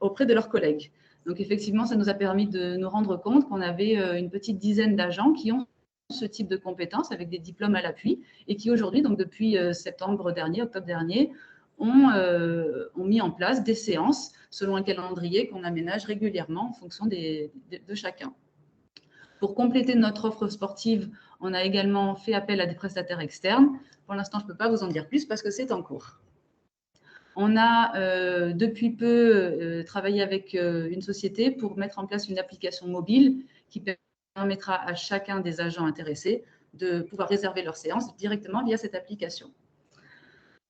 auprès de leurs collègues. Donc, effectivement, ça nous a permis de nous rendre compte qu'on avait une petite dizaine d'agents qui ont ce type de compétences avec des diplômes à l'appui et qui aujourd'hui, donc depuis octobre dernier, ont mis en place des séances selon un calendrier qu'on aménage régulièrement en fonction de chacun. Pour compléter notre offre sportive, on a également fait appel à des prestataires externes. Pour l'instant, je ne peux pas vous en dire plus parce que c'est en cours. On a depuis peu travaillé avec une société pour mettre en place une application mobile qui permettra à chacun des agents intéressés de pouvoir réserver leurs séances directement via cette application.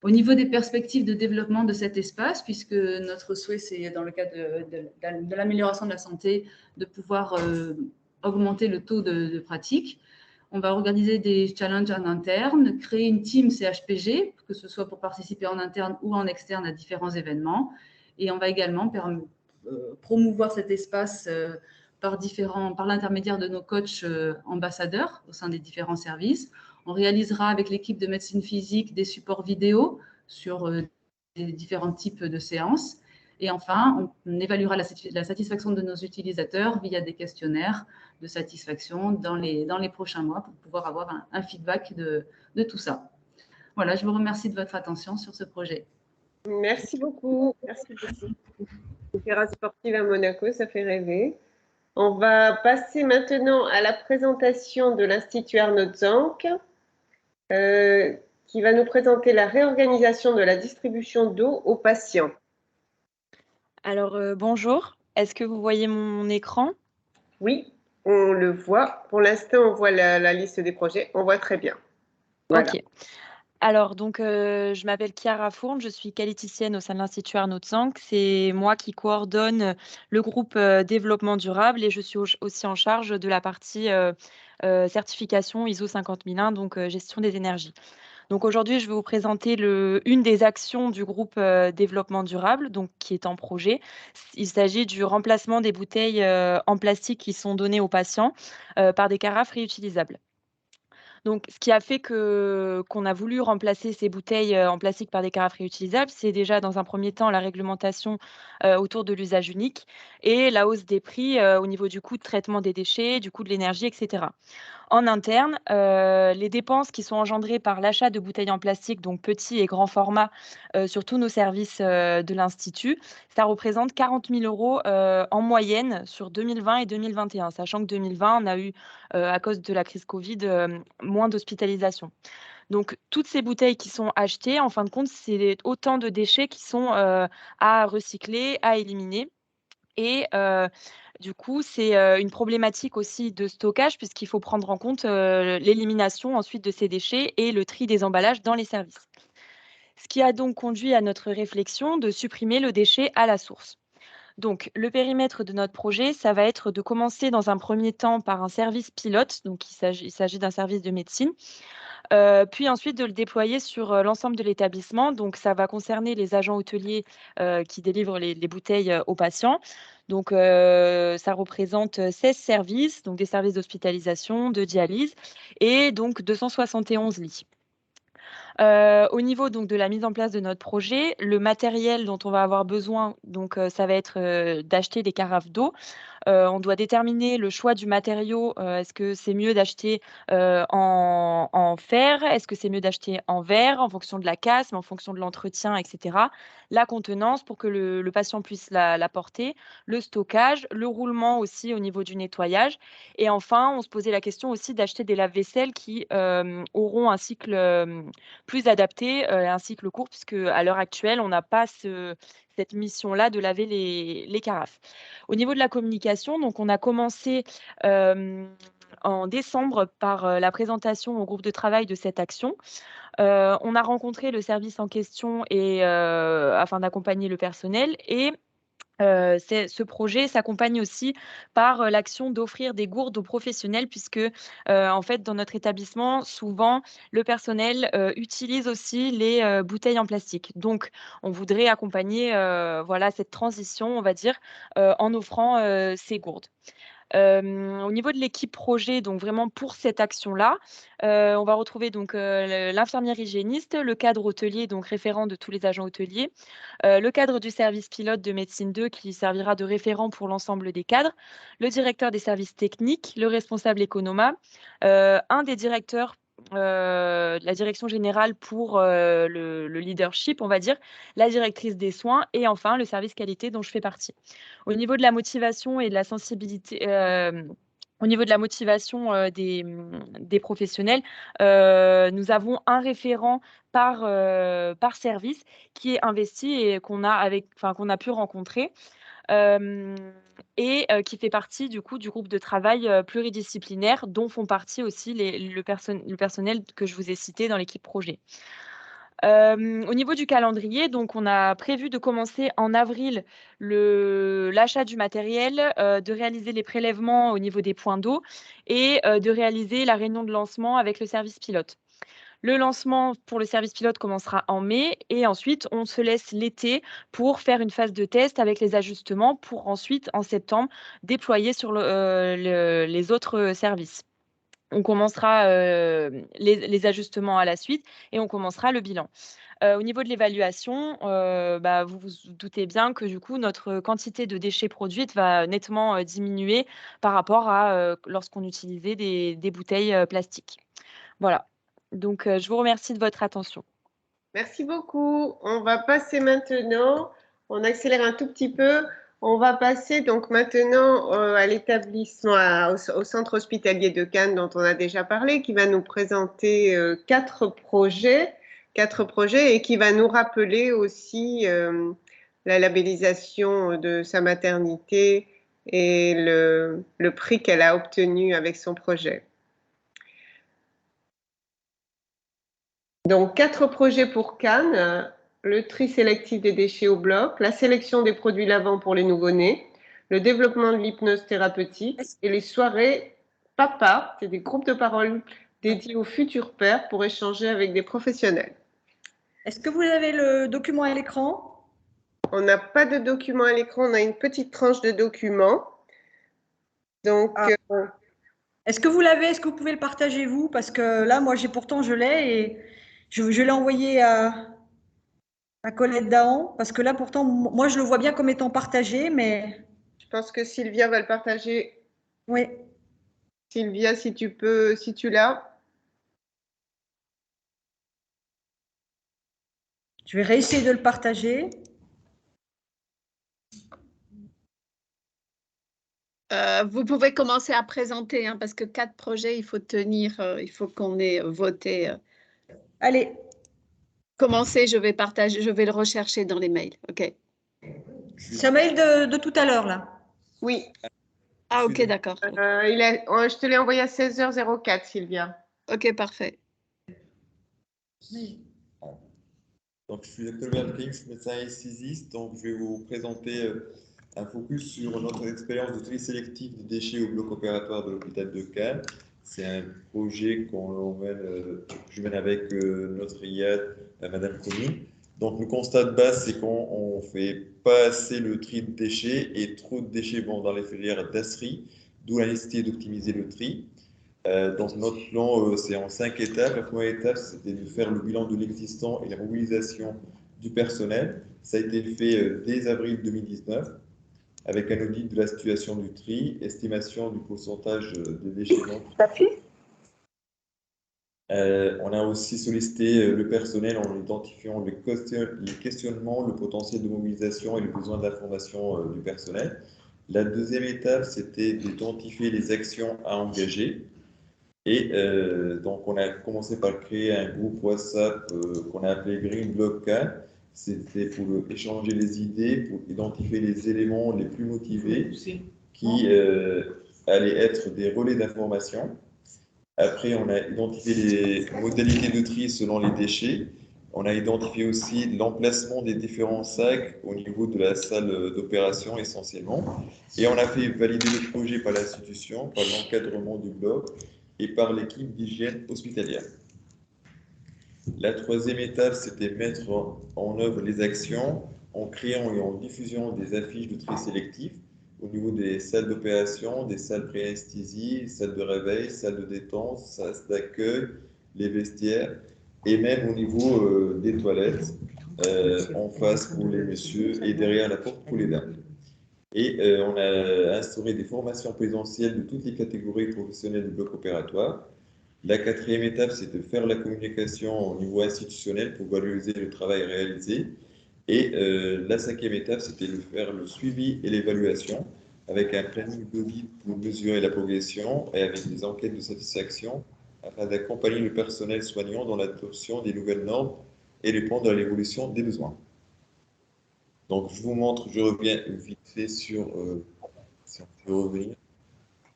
Au niveau des perspectives de développement de cet espace, puisque notre souhait, c'est dans le cadre de l'amélioration de la santé, de pouvoir augmenter le taux de pratique. On va organiser des challenges en interne, créer une team CHPG, que ce soit pour participer en interne ou en externe à différents événements. Et on va également promouvoir cet espace par l'intermédiaire de nos coachs ambassadeurs au sein des différents services. On réalisera avec l'équipe de médecine physique des supports vidéo sur des différents types de séances. Et enfin, on évaluera la satisfaction de nos utilisateurs via des questionnaires de satisfaction dans les prochains mois pour pouvoir avoir un feedback de tout ça. Voilà, je vous remercie de votre attention sur ce projet. Merci beaucoup. Merci beaucoup. Une terrasse sportive à Monaco, ça fait rêver. On va passer maintenant à la présentation de l'Institut Arnaud Zanck, qui va nous présenter la réorganisation de la distribution d'eau aux patients. Alors, bonjour. Est-ce que vous voyez mon écran? Oui, on le voit. Pour l'instant, on voit la liste des projets. On voit très bien. Voilà. Ok. Alors, donc, je m'appelle Chiara Fourne, je suis qualiticienne au sein de l'Institut Arnaud Zanck. C'est moi qui coordonne le groupe développement durable et je suis aussi en charge de la partie certification ISO 50001, donc gestion des énergies. Donc aujourd'hui, je vais vous présenter une des actions du groupe développement durable, donc qui est en projet. Il s'agit du remplacement des bouteilles en plastique qui sont données aux patients par des carafes réutilisables. Donc, ce qui a fait qu'on a voulu remplacer ces bouteilles en plastique par des carafes réutilisables, c'est déjà dans un premier temps la réglementation autour de l'usage unique et la hausse des prix au niveau du coût de traitement des déchets, du coût de l'énergie, etc. En interne, les dépenses qui sont engendrées par l'achat de bouteilles en plastique, donc petits et grands formats, sur tous nos services de l'Institut, ça représente 40 000 € en moyenne sur 2020 et 2021, sachant que 2020, on a eu, à cause de la crise Covid, moins d'hospitalisations. Donc, toutes ces bouteilles qui sont achetées, en fin de compte, c'est autant de déchets qui sont à recycler, à éliminer. Et du coup, c'est une problématique aussi de stockage puisqu'il faut prendre en compte l'élimination ensuite de ces déchets et le tri des emballages dans les services. Ce qui a donc conduit à notre réflexion de supprimer le déchet à la source. Donc, le périmètre de notre projet, ça va être de commencer dans un premier temps par un service pilote, donc il s'agit d'un service de médecine, puis ensuite de le déployer sur l'ensemble de l'établissement. Donc, ça va concerner les agents hôteliers qui délivrent les bouteilles aux patients. Donc, ça représente 16 services, donc des services d'hospitalisation, de dialyse et donc 271 lits. Au niveau donc de la mise en place de notre projet, le matériel dont on va avoir besoin, donc ça va être d'acheter des carafes d'eau. On doit déterminer le choix du matériau. Est-ce que c'est mieux d'acheter en fer? Est-ce que c'est mieux d'acheter en verre en fonction de la casse, mais en fonction de l'entretien, etc. La contenance pour que le patient puisse la porter, le stockage, le roulement aussi au niveau du nettoyage. Et enfin, on se posait la question aussi d'acheter des lave-vaisselle qui auront un cycle plus adapté, un cycle court, puisque à l'heure actuelle, on n'a pas cette mission-là de laver les carafes. Au niveau de la communication, donc on a commencé en décembre par la présentation au groupe de travail de cette action. On a rencontré le service en question afin d'accompagner le personnel et ce projet s'accompagne aussi par l'action d'offrir des gourdes aux professionnels puisque, en fait, dans notre établissement, souvent, le personnel utilise aussi les bouteilles en plastique. Donc, on voudrait accompagner voilà, cette transition, on va dire, en offrant ces gourdes. Au niveau de l'équipe projet, donc vraiment pour cette action-là, on va retrouver donc l'infirmière hygiéniste, le cadre hôtelier, donc référent de tous les agents hôteliers, le cadre du service pilote de médecine 2 qui servira de référent pour l'ensemble des cadres, le directeur des services techniques, le responsable économa, un des directeurs de la direction générale pour le leadership, on va dire, la directrice des soins et enfin le service qualité dont je fais partie. Au niveau de la motivation et de la sensibilité, au niveau de la motivation des professionnels, nous avons un référent par service qui est investi et qu'on a pu rencontrer. Qui fait partie du coup du groupe de travail pluridisciplinaire dont font partie aussi le personnel que je vous ai cité dans l'équipe projet. Au niveau du calendrier, donc on a prévu de commencer en avril l'achat du matériel, de réaliser les prélèvements au niveau des points d'eau et de réaliser la réunion de lancement avec le service pilote. Le lancement pour le service pilote commencera en mai et ensuite on se laisse l'été pour faire une phase de test avec les ajustements pour ensuite en septembre déployer sur les autres services. On commencera les ajustements à la suite et on commencera le bilan. Au niveau de l'évaluation, vous vous doutez bien que du coup, notre quantité de déchets produites va nettement diminuer par rapport à lorsqu'on utilisait des bouteilles plastiques. Voilà. Donc, je vous remercie de votre attention. Merci beaucoup. On va passer maintenant, on accélère un tout petit peu. On va passer donc maintenant à l'établissement, au centre hospitalier de Cannes dont on a déjà parlé, qui va nous présenter 4 projets et qui va nous rappeler aussi la labellisation de sa maternité et le prix qu'elle a obtenu avec son projet. Donc, 4 projets pour Cannes. Le tri sélectif des déchets au bloc, la sélection des produits lavants pour les nouveau-nés, le développement de l'hypnose thérapeutique et les soirées papa, c'est des groupes de parole dédiés aux futurs pères pour échanger avec des professionnels. Est-ce que vous avez le document à l'écran? On n'a pas de document à l'écran, on a une petite tranche de document. Donc, est-ce que vous l'avez? Est-ce que vous pouvez le partager vous? Parce que là, moi, je l'ai et je l'ai envoyé à Colette Dahan, parce que là, pourtant, moi, je le vois bien comme étant partagé, mais… Je pense que Sylvia va le partager. Oui. Sylvia, si tu peux, si tu l'as. Je vais réessayer de le partager. Vous pouvez commencer à présenter, hein, parce que 4 projets, il faut tenir, il faut qu'on ait voté. Allez. Commencez, je vais partager, je vais le rechercher dans les mails. OK. C'est un mail de tout à l'heure, là. Oui. Ah, OK, d'accord. Je te l'ai envoyé à 16h04, Sylvia. OK, parfait. Donc, je suis Dr. Bernd Kings, médecin anesthésiste. Donc, je vais vous présenter un focus sur notre expérience de tri sélectif des déchets au bloc opératoire de l'hôpital de Cannes. C'est un projet je mène avec notre IAD, Madame Commis. Donc, le constat de base, c'est qu'on ne fait pas assez le tri de déchets et trop de déchets vont dans les filières d'ASRI, d'où la nécessité d'optimiser le tri. Donc, notre plan, c'est en 5 étapes. La première étape, c'était de faire le bilan de l'existant et la mobilisation du personnel. Ça a été fait dès avril 2019. avec un audit de la situation du tri, estimation du pourcentage de déchets non. On a aussi sollicité le personnel en identifiant les questionnements, le potentiel de mobilisation et le besoin d'information du personnel. La deuxième étape, c'était d'identifier les actions à engager. Et donc, on a commencé par créer un groupe WhatsApp qu'on a appelé Green Block Cannes. C'était pour échanger les idées, pour identifier les éléments les plus motivés qui allaient être des relais d'information. Après, on a identifié les modalités de tri selon les déchets. On a identifié aussi l'emplacement des différents sacs au niveau de la salle d'opération essentiellement. Et on a fait valider le projet par l'institution, par l'encadrement du bloc et par l'équipe d'hygiène hospitalière. La troisième étape, c'était mettre en œuvre les actions en créant et en diffusant des affiches de tri sélectif au niveau des salles d'opération, des salles pré-anesthésie, salles de réveil, salles de détente, salles d'accueil, les vestiaires, et même au niveau des toilettes, en face pour les messieurs et derrière la porte pour les dames. Et on a instauré des formations présentielles de toutes les catégories professionnelles du bloc opératoire. La quatrième étape, c'est de faire la communication au niveau institutionnel pour valoriser le travail réalisé. Et la cinquième étape, c'était de faire le suivi et l'évaluation avec un planning d'audit pour mesurer la progression et avec des enquêtes de satisfaction afin d'accompagner le personnel soignant dans l'adoption des nouvelles normes et répondre à l'évolution des besoins. Donc, je vous montre, je reviens vite fait sur, si on peut revenir,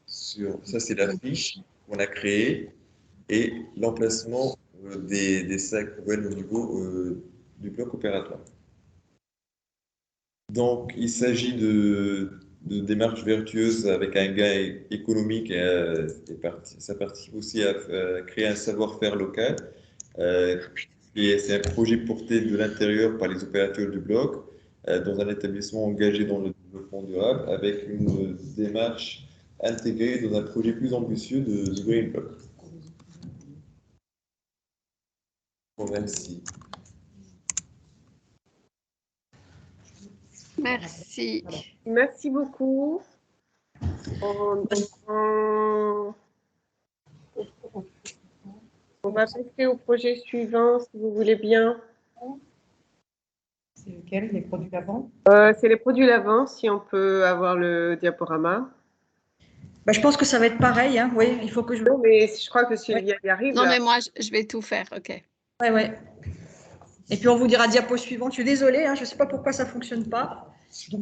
sur, ça c'est la fiche qu'on a créée et l'emplacement des sacs poubelles au niveau du bloc opératoire. Donc, il s'agit de démarches vertueuses avec un gain économique et ça participe aussi à créer un savoir-faire local. Et c'est un projet porté de l'intérieur par les opérateurs du bloc dans un établissement engagé dans le développement durable avec une démarche intégrée dans un projet plus ambitieux de Green Block. Merci. Merci. Merci beaucoup. On va passer au projet suivant, si vous voulez bien. C'est lequel, les produits lavants? C'est les produits lavants, si on peut avoir le diaporama. Bah, je pense que ça va être pareil. Hein. Oui, il faut que je... Non, mais je crois que Sylvia y arrive. Non, là. mais moi, je vais tout faire, OK. Ouais, ouais. Et puis, on vous dira diapo suivante. Je suis désolée, hein, je ne sais pas pourquoi ça ne fonctionne pas.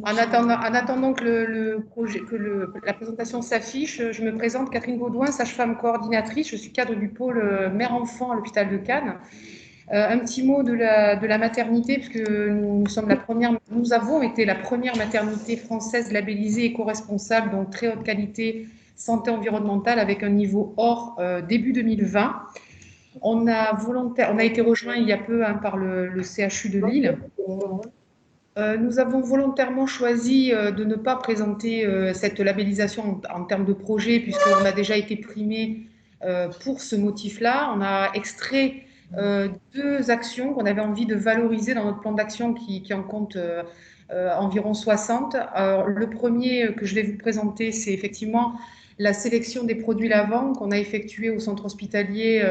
En attendant que la présentation s'affiche, je me présente Catherine Baudouin, sage-femme coordinatrice. Je suis cadre du pôle mère-enfant à l'hôpital de Cannes. Un petit mot de la maternité, puisque nous avons été la première maternité française labellisée éco-responsable, donc très haute qualité santé environnementale avec un niveau or début 2020. On a été rejoint il y a peu par le CHU de Lille. Nous avons volontairement choisi de ne pas présenter cette labellisation en termes de projet, puisqu'on a déjà été primé pour ce motif-là. On a extrait deux actions qu'on avait envie de valoriser dans notre plan d'action qui en compte environ 60. Alors, le premier que je vais vous présenter, c'est effectivement la sélection des produits lavants qu'on a effectué au centre hospitalier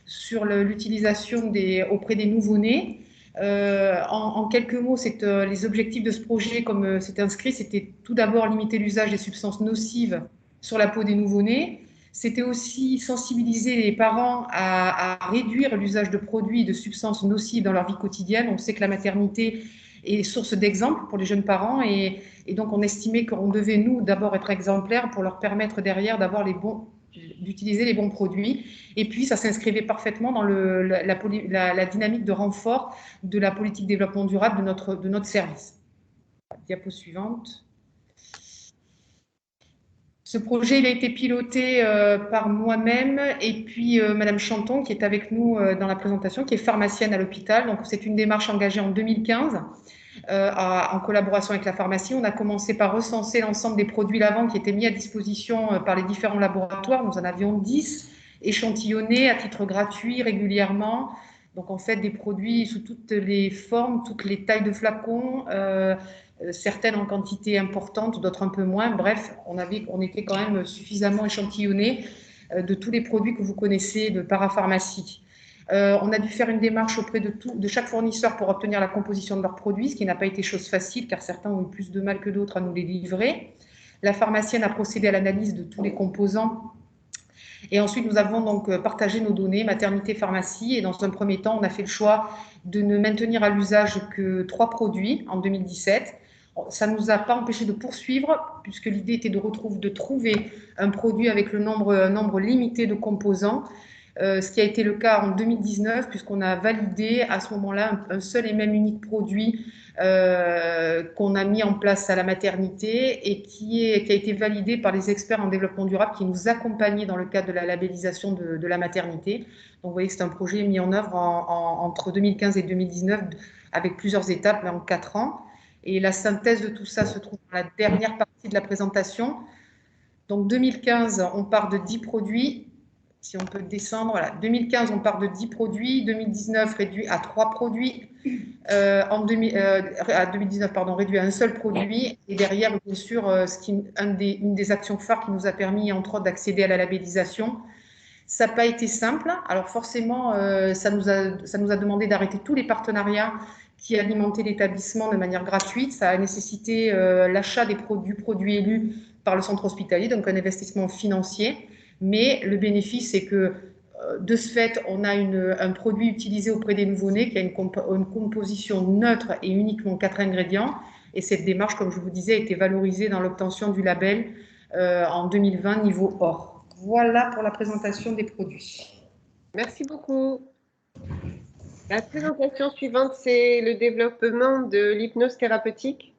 sur l'utilisation auprès des nouveau-nés. En quelques mots, les objectifs de ce projet, comme c'est inscrit, c'était tout d'abord limiter l'usage des substances nocives sur la peau des nouveau-nés. C'était aussi sensibiliser les parents à réduire l'usage de produits et de substances nocives dans leur vie quotidienne. On sait que la maternité est source d'exemple pour les jeunes parents et donc on estimait qu'on devait, nous, d'abord être exemplaires pour leur permettre derrière d'utiliser les bons produits. Et puis, ça s'inscrivait parfaitement dans la dynamique de renfort de la politique développement durable de notre service. Diapo suivante. Ce projet il a été piloté par moi-même et puis Madame Chanton, qui est avec nous dans la présentation, qui est pharmacienne à l'hôpital. Donc, c'est une démarche engagée en 2015 en collaboration avec la pharmacie. On a commencé par recenser l'ensemble des produits lavants qui étaient mis à disposition par les différents laboratoires. Nous en avions 10 échantillonnés à titre gratuit régulièrement. Donc, en fait, des produits sous toutes les formes, toutes les tailles de flacons, certaines en quantité importante, d'autres un peu moins. Bref, on était quand même suffisamment échantillonnés de tous les produits que vous connaissez de parapharmacie. On a dû faire une démarche auprès de chaque fournisseur pour obtenir la composition de leurs produits, ce qui n'a pas été chose facile, car certains ont eu plus de mal que d'autres à nous les livrer. La pharmacienne a procédé à l'analyse de tous les composants. Et ensuite, nous avons donc partagé nos données, maternité, pharmacie. Et dans un premier temps, on a fait le choix de ne maintenir à l'usage que 3 produits en 2017. Ça ne nous a pas empêché de poursuivre, puisque l'idée était de trouver un produit avec un nombre limité de composants, ce qui a été le cas en 2019, puisqu'on a validé à ce moment-là un seul et même unique produit qu'on a mis en place à la maternité et qui a été validé par les experts en développement durable qui nous accompagnaient dans le cadre de la labellisation de la maternité. Donc vous voyez que c'est un projet mis en œuvre entre 2015 et 2019 avec plusieurs étapes, mais en 4 ans. Et la synthèse de tout ça se trouve dans la dernière partie de la présentation. Donc 2015, on part de 10 produits. Si on peut descendre, voilà. 2015, on part de 10 produits. 2019, réduit à 3 produits. À 2019, pardon, réduit à un seul produit. Et derrière, bien sûr, une des actions phares qui nous a permis, entre autres, d'accéder à la labellisation. Ça n'a pas été simple. Alors forcément, ça nous a demandé d'arrêter tous les partenariats qui alimentaient l'établissement de manière gratuite. Ça a nécessité l'achat du produit élu par le centre hospitalier, donc un investissement financier. Mais le bénéfice, c'est que de ce fait, on a un produit utilisé auprès des nouveau-nés qui a une composition neutre et uniquement 4 ingrédients. Et cette démarche, comme je vous disais, a été valorisée dans l'obtention du label en 2020 niveau or. Voilà pour la présentation des produits. Merci beaucoup. La présentation suivante, c'est le développement de l'hypnose thérapeutique.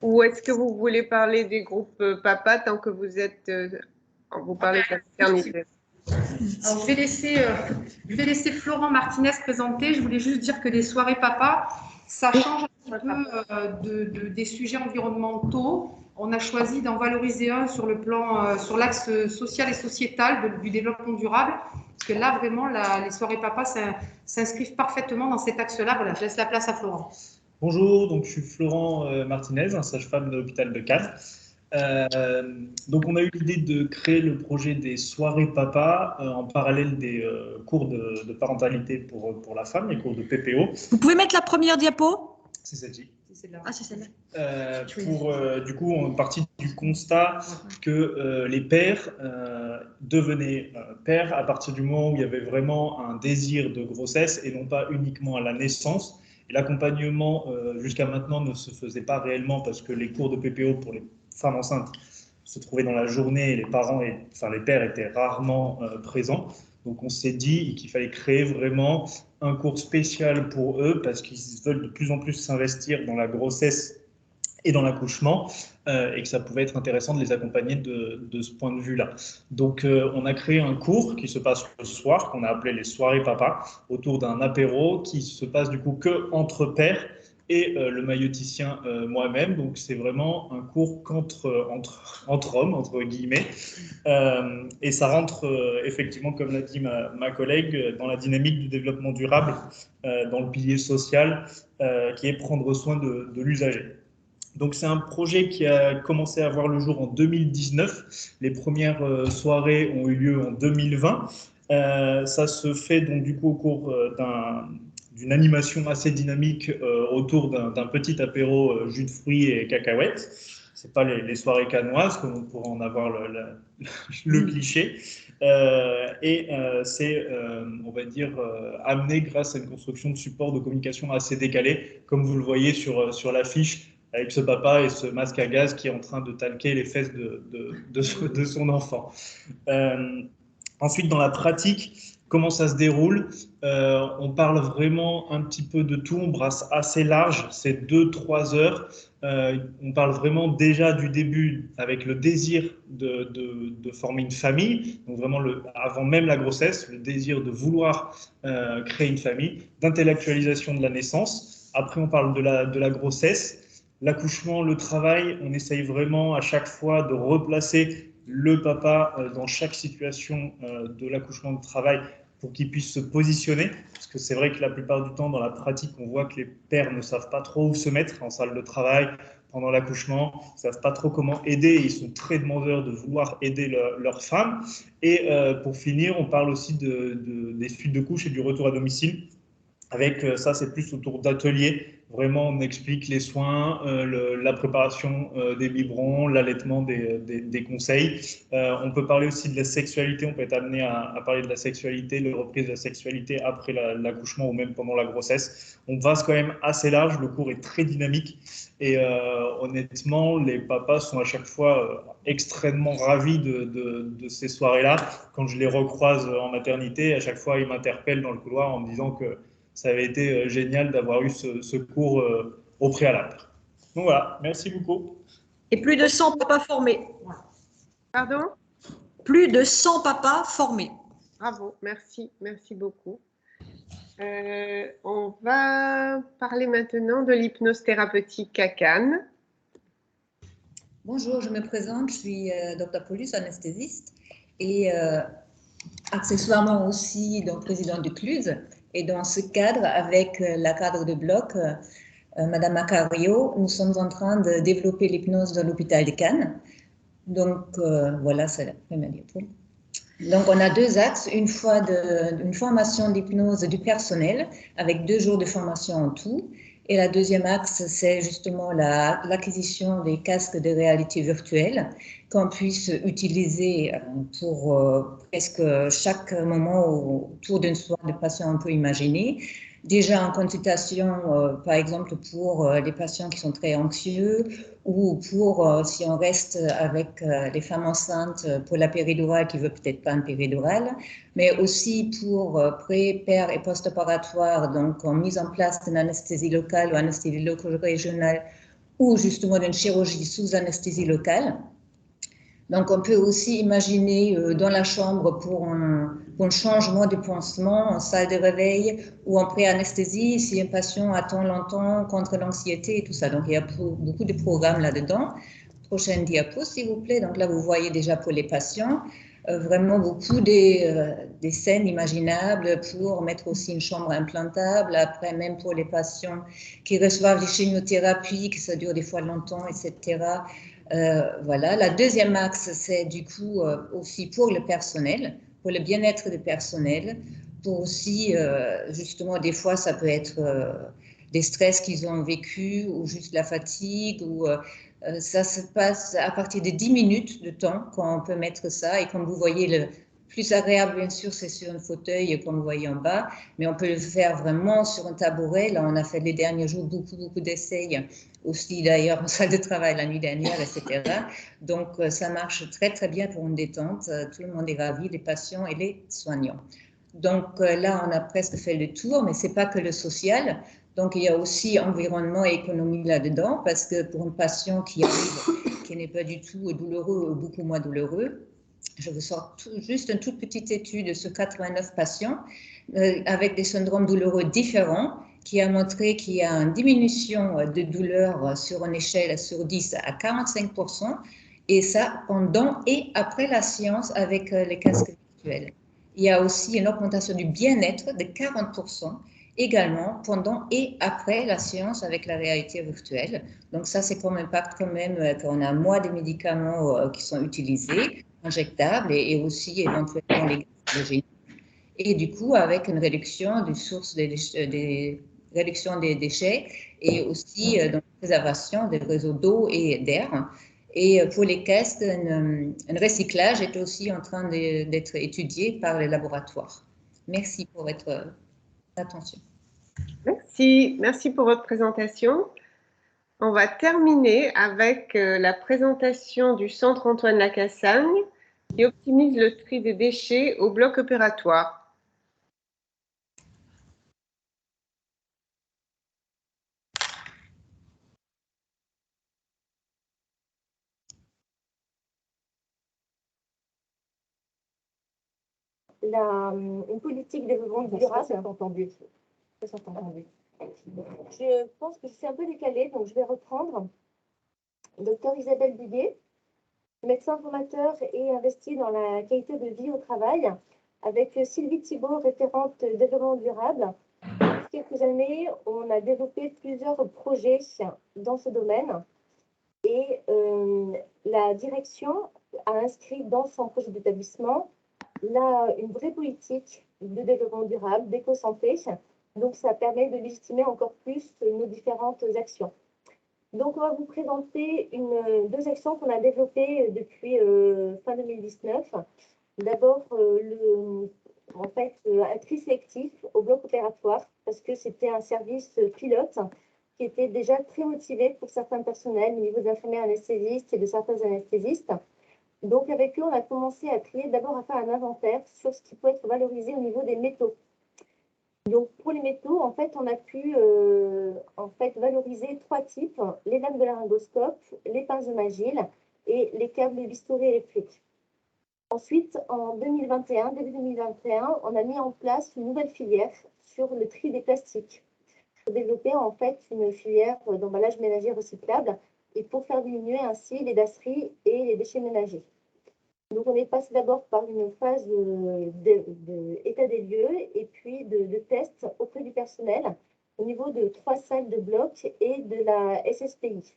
Ou est-ce que vous voulez parler des groupes PAPA tant que vous êtes... vous parlez de la maternité. Alors, je vais laisser Florent Martinez présenter. Je voulais juste dire que les soirées papa, ça change un petit peu des sujets environnementaux. On a choisi d'en valoriser un sur l'axe social et sociétal du développement durable. Parce que là, vraiment, les soirées papa s'inscrivent parfaitement dans cet axe-là. Voilà, je laisse la place à Florent. Bonjour, donc je suis Florent Martinez, un sage-femme de l'hôpital de Cannes. Donc on a eu l'idée de créer le projet des soirées papa en parallèle des cours de parentalité pour la femme, les cours de PPO. Vous pouvez mettre la première diapo? C'est celle-ci. Ah, c'est celle-là. Du coup, on est parti du constat que les pères devenaient pères à partir du moment où il y avait vraiment un désir de grossesse et non pas uniquement à la naissance. Et l'accompagnement jusqu'à maintenant ne se faisait pas réellement parce que les cours de PPO pour les femmes enceintes se trouvaient dans la journée et les parents, les pères étaient rarement présents. Donc on s'est dit qu'il fallait créer vraiment un cours spécial pour eux parce qu'ils veulent de plus en plus s'investir dans la grossesse et dans l'accouchement et que ça pouvait être intéressant de les accompagner de ce point de vue-là. Donc on a créé un cours qui se passe le soir, qu'on a appelé les soirées papa, autour d'un apéro qui se passe du coup que entre pères et le maïeuticien moi-même. Donc c'est vraiment un cours entre hommes, entre guillemets. Et ça rentre effectivement, comme l'a dit ma collègue, dans la dynamique du développement durable, dans le pilier social, qui est prendre soin de l'usager. Donc c'est un projet qui a commencé à voir le jour en 2019. Les premières soirées ont eu lieu en 2020. Ça se fait donc du coup au cours d'une animation assez dynamique autour d'un petit apéro jus de fruits et cacahuètes. Ce n'est pas les soirées cannoises, comme on pourrait en avoir le cliché. C'est, on va dire, amené grâce à une construction de support de communication assez décalée, comme vous le voyez sur l'affiche, avec ce papa et ce masque à gaz qui est en train de talquer les fesses de son enfant. Ensuite, dans la pratique, comment ça se déroule? On parle vraiment un petit peu de tout, on brasse assez large, c'est 2-3 heures. On parle vraiment déjà du début avec le désir de former une famille, donc vraiment avant même la grossesse, le désir de vouloir créer une famille, d'intellectualisation de la naissance. Après, on parle de la grossesse, l'accouchement, le travail. On essaye vraiment à chaque fois de replacer le papa dans chaque situation de l'accouchement de travail pour qu'il puisse se positionner, parce que c'est vrai que la plupart du temps, dans la pratique, on voit que les pères ne savent pas trop où se mettre en salle de travail pendant l'accouchement, ils ne savent pas trop comment aider, ils sont très demandeurs de vouloir aider leur femme. Et pour finir, on parle aussi des suites de couches et du retour à domicile. Avec ça, c'est plus autour d'ateliers. Vraiment, on explique les soins, la préparation des biberons, l'allaitement des conseils. On peut parler aussi de la sexualité. On peut être amené à parler de la sexualité, de la reprise de la sexualité après l'accouchement ou même pendant la grossesse. On passe quand même assez large. Le cours est très dynamique. Et honnêtement, les papas sont à chaque fois extrêmement ravis de ces soirées-là. Quand je les recroise en maternité, à chaque fois, ils m'interpellent dans le couloir en me disant que ça avait été génial d'avoir eu ce cours au préalable. Donc voilà, merci beaucoup. Et plus de 100 papas formés. Pardon? Plus de 100 papas formés. Bravo, merci beaucoup. On va parler maintenant de l'hypnose thérapeutique à Cannes. Bonjour, je me présente, je suis Dr Paulus, anesthésiste et accessoirement aussi donc, présidente du CLUS. Et dans ce cadre, avec la cadre de bloc, Madame Macario, nous sommes en train de développer l'hypnose dans l'hôpital de Cannes. Donc voilà, c'est la première diapo. Donc on a deux axes, une formation d'hypnose du personnel avec 2 jours de formation en tout. Et la deuxième axe, c'est justement l'acquisition des casques de réalité virtuelle qu'on puisse utiliser pour presque chaque moment autour d'une soirée de patient on peut imaginer. Déjà en consultation, par exemple, pour les patients qui sont très anxieux ou pour, si on reste avec les femmes enceintes, pour la péridurale qui ne veut peut-être pas une péridurale, mais aussi pour pré-, per- et post-opératoire, donc en mise en place d'une anesthésie locale ou anesthésie régionale ou justement d'une chirurgie sous anesthésie locale. Donc, on peut aussi imaginer dans la chambre pour un changement de pansement, en salle de réveil ou en pré-anesthésie, si un patient attend longtemps contre l'anxiété et tout ça. Donc, il y a beaucoup de programmes là-dedans. Prochaine diapo, s'il vous plaît. Donc là, vous voyez déjà pour les patients, vraiment beaucoup des scènes imaginables pour mettre aussi une chambre implantable. Après, même pour les patients qui reçoivent des chimiothérapies, que ça dure des fois longtemps, etc. Voilà. La deuxième axe, c'est du coup aussi pour le personnel, pour le bien-être du personnel, pour aussi, justement, des fois, ça peut être des stress qu'ils ont vécu ou juste la fatigue. Ou, ça se passe à partir de 10 minutes de temps quand on peut mettre ça. Et comme vous voyez, le plus agréable, bien sûr, c'est sur un fauteuil, comme vous voyez en bas, mais on peut le faire vraiment sur un tabouret. Là, on a fait les derniers jours beaucoup d'essais, aussi d'ailleurs en salle de travail la nuit dernière, etc. Donc, ça marche très bien pour une détente. Tout le monde est ravi, les patients et les soignants. Donc là, on a presque fait le tour, mais ce n'est pas que le social. Donc, il y a aussi environnement et économie là-dedans, parce que pour un patient qui arrive, qui n'est pas du tout douloureux ou beaucoup moins douloureux, je vous sors juste une toute petite étude sur 89 patients avec des syndromes douloureux différents qui a montré qu'il y a une diminution de douleur sur une échelle sur 10 à 45%, et ça pendant et après la séance avec les casques virtuels. Il y a aussi une augmentation du bien-être de 40% également pendant et après la séance avec la réalité virtuelle. Donc ça, c'est comme impact quand même qu'on a moins de médicaments qui sont utilisés, injectables et aussi éventuellement les gaz. Et du coup, avec une réduction des sources réduction des déchets et aussi dans la préservation des réseaux d'eau et d'air. Et pour les casques, un recyclage est aussi en train d'être étudié par les laboratoires. Merci pour votre attention. Merci pour votre présentation. On va terminer avec la présentation du Centre Antoine Lacassagne qui optimise le tri des déchets au bloc opératoire. Une politique de développement durable. Je pense que c'est un peu décalé, donc je vais reprendre. Docteur Isabelle Duguet, médecin formateur et investi dans la qualité de vie au travail, avec Sylvie Thibault, référente développement durable. Depuis quelques années, on a développé plusieurs projets dans ce domaine. Et la direction a inscrit dans son projet d'établissement une vraie politique de développement durable, d'éco-santé. Donc, ça permet de légitimer encore plus nos différentes actions. Donc, on va vous présenter deux actions qu'on a développées depuis fin 2019. D'abord, un tri sélectif au bloc opératoire, parce que c'était un service pilote qui était déjà très motivé pour certains personnels au niveau des infirmières anesthésistes et de certains anesthésistes. Donc, avec eux, on a commencé à trier, d'abord à faire un inventaire sur ce qui peut être valorisé au niveau des métaux. Donc, pour les métaux, en fait, on a pu valoriser 3 types, les lames de laryngoscope, les pinces de Magil et les câbles bistouri électriques. Ensuite, en 2021, début 2021, on a mis en place une nouvelle filière sur le tri des plastiques pour développer en fait une filière d'emballage ménager recyclable et pour faire diminuer ainsi les dasseries et les déchets ménagers. Donc, on est passé d'abord par une phase d'état des lieux et puis de tests auprès du personnel au niveau de 3 salles de bloc et de la SSPI.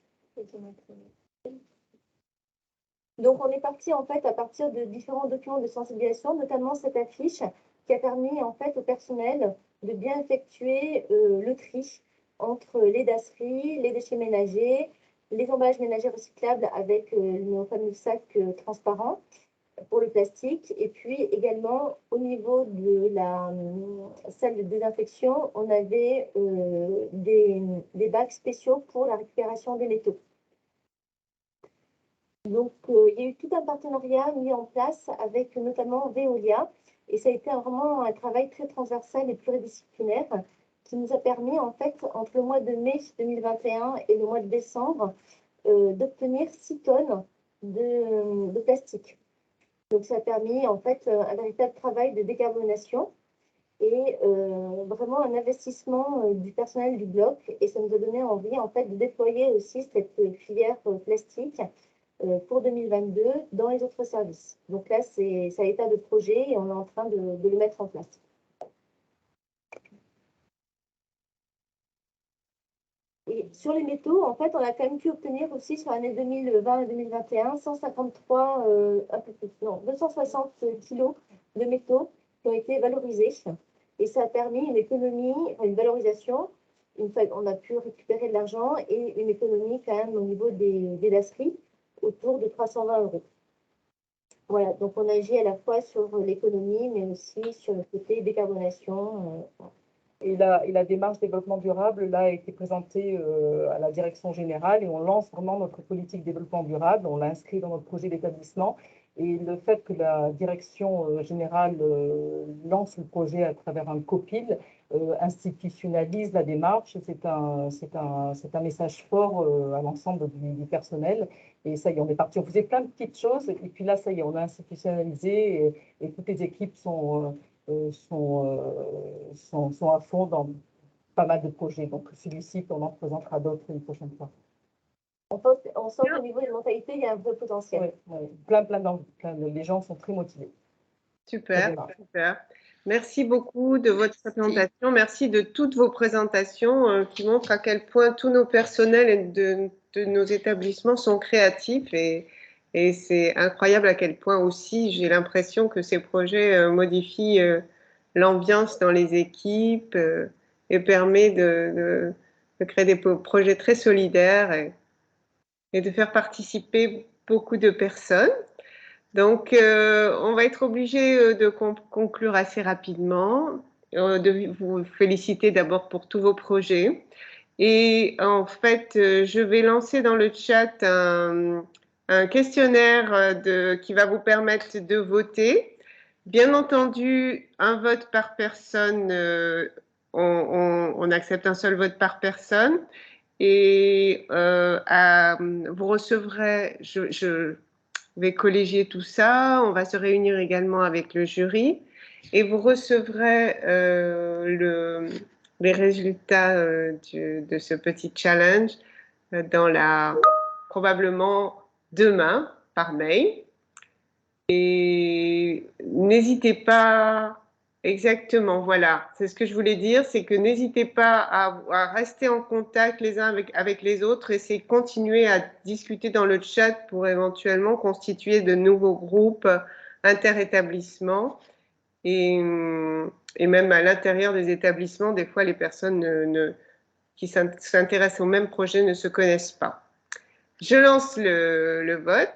Donc, on est parti en fait à partir de différents documents de sensibilisation, notamment cette affiche qui a permis en fait au personnel de bien effectuer le tri entre les dasseries, les déchets ménagers, les emballages ménagers recyclables avec nos fameux sacs transparents pour le plastique. Et puis également au niveau de la salle de désinfection, on avait des bacs spéciaux pour la récupération des métaux. Donc, il y a eu tout un partenariat mis en place avec notamment Veolia et ça a été vraiment un travail très transversal et pluridisciplinaire qui nous a permis, en fait, entre le mois de mai 2021 et le mois de décembre, d'obtenir 6 tonnes de plastique. Donc, ça a permis, en fait, un véritable travail de décarbonation et vraiment un investissement du personnel du bloc. Et ça nous a donné envie, en fait, de déployer aussi cette filière plastique pour 2022 dans les autres services. Donc là, c'est à l'état de projet et on est en train de le mettre en place. Et sur les métaux, en fait, on a quand même pu obtenir aussi sur l'année 2020 et 2021 260 kilos de métaux qui ont été valorisés. Et ça a permis une économie, une valorisation. On a pu récupérer de l'argent et une économie quand même au niveau des lasseries autour de 320 €. Voilà, donc on agit à la fois sur l'économie, mais aussi sur le côté décarbonation. Et la démarche développement durable, là, a été présentée à la direction générale et on lance vraiment notre politique développement durable. On l'a inscrit dans notre projet d'établissement. Et le fait que la direction générale lance le projet à travers un COPIL institutionnalise la démarche. C'est un message fort à l'ensemble du personnel. Et ça y est, on est parti. On faisait plein de petites choses. Et puis là, ça y est, on a institutionnalisé et toutes les équipes sont à fond dans pas mal de projets. Donc, celui-ci, on en présentera d'autres une prochaine fois. On sent qu'au niveau des mentalités, il y a un vrai potentiel. Oui, plein d'envie. Les gens sont très motivés. Super, super. Merci beaucoup de votre présentation. Merci de toutes vos présentations qui montrent à quel point tous nos personnels de nos établissements sont créatifs et c'est incroyable à quel point aussi j'ai l'impression que ces projets modifient l'ambiance dans les équipes et permet de créer des projets très solidaires et de faire participer beaucoup de personnes. Donc, on va être obligé de conclure assez rapidement, de vous féliciter d'abord pour tous vos projets. Et en fait, je vais lancer dans le chat un questionnaire qui va vous permettre de voter. Bien entendu, un vote par personne, on accepte un seul vote par personne. Et vous recevrez, je vais collégier tout ça, on va se réunir également avec le jury et vous recevrez les résultats de ce petit challenge probablement demain par mail. Et n'hésitez pas Exactement, voilà. C'est ce que je voulais dire, c'est que n'hésitez pas à rester en contact les uns avec les autres et c'est continuer à discuter dans le chat pour éventuellement constituer de nouveaux groupes interétablissements. Et même à l'intérieur des établissements, des fois, les personnes qui s'intéressent au même projet ne se connaissent pas. Je lance le vote.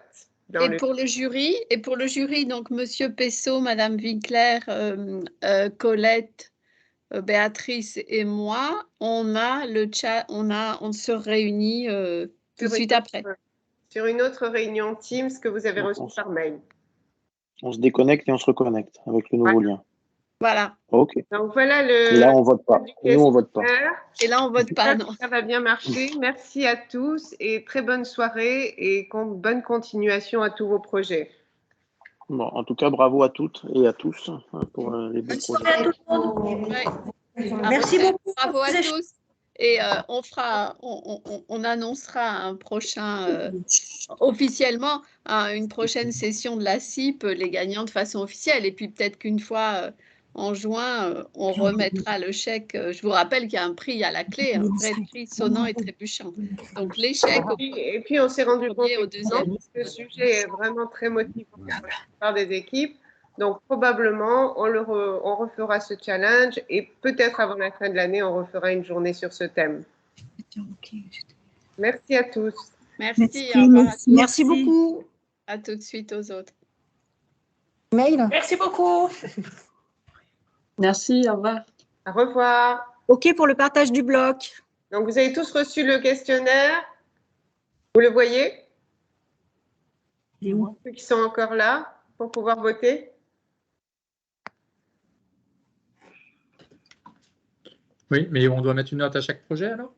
Pour le jury, donc Monsieur Pessot, Madame Winkler, Colette, Béatrice et moi, on a le chat, on se réunit tout de suite après. Sur une autre réunion Teams que vous avez reçue par mail. On se déconnecte et on se reconnecte avec le nouveau lien. Voilà. Ok. Donc voilà Et là, on vote pas. Et nous, on vote pas. Et là, on vote pas, non. Ça va bien marcher. Merci à tous et très bonne soirée et bonne continuation à tous vos projets. Bon, en tout cas, bravo à toutes et à tous pour les beaux projets. Merci beaucoup. Bravo à tous. Et on annoncera un prochain, officiellement, une prochaine session de la CIP, les gagnants de façon officielle. Et puis peut-être qu'une fois en juin, on remettra le chèque. Je vous rappelle qu'il y a un prix à la clé, un vrai prix sonnant et trébuchant. Donc les chèques. Et puis on s'est rendu compte au deuxième. que le sujet est vraiment très motivant par des équipes. Donc, probablement, on refera ce challenge et peut-être avant la fin de l'année, on refera une journée sur ce thème. Merci à tous. Merci. Merci beaucoup. À tout de suite aux autres. Mail. Merci beaucoup. Merci, au revoir. Au revoir. OK pour le partage du bloc. Donc, vous avez tous reçu le questionnaire. Vous le voyez? Ceux qui sont encore là pour pouvoir voter. Oui, mais on doit mettre une note à chaque projet alors?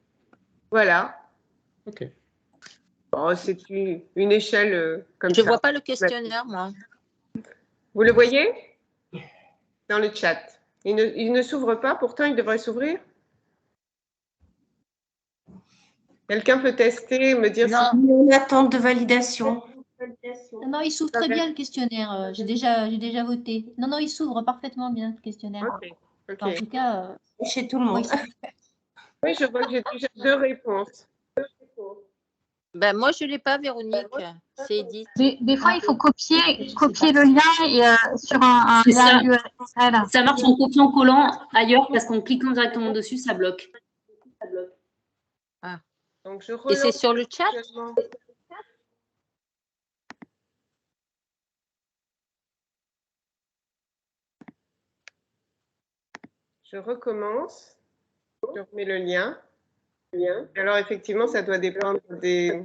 Voilà. OK. Bon, c'est une échelle comme ça. Je ne vois pas le questionnaire, moi. Vous le voyez? Dans le chat. Il ne s'ouvre pas, pourtant il devrait s'ouvrir. Quelqu'un peut tester, me dire Non. si... En attente de validation. Non, il s'ouvre très bien le questionnaire. J'ai déjà voté. Non, il s'ouvre parfaitement bien le questionnaire. Ok. En tout cas, chez tout le monde. Oui, je vois que j'ai déjà 2 réponses. Ben, moi, je ne l'ai pas, Véronique. C'est Edith. Des fois, il faut copier le lien et, sur un C'est lien ça. URL. Ça marche en copiant-collant ailleurs parce qu'en cliquant directement dessus, ça bloque. Ah. Donc, je Et c'est sur le chat? Je recommence. Je remets le lien. Alors, effectivement, ça doit dépendre des...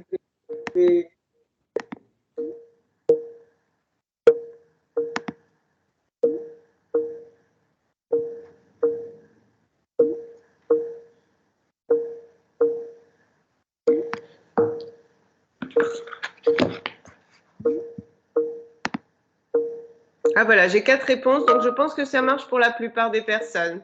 Ah voilà, j'ai 4 réponses, donc je pense que ça marche pour la plupart des personnes.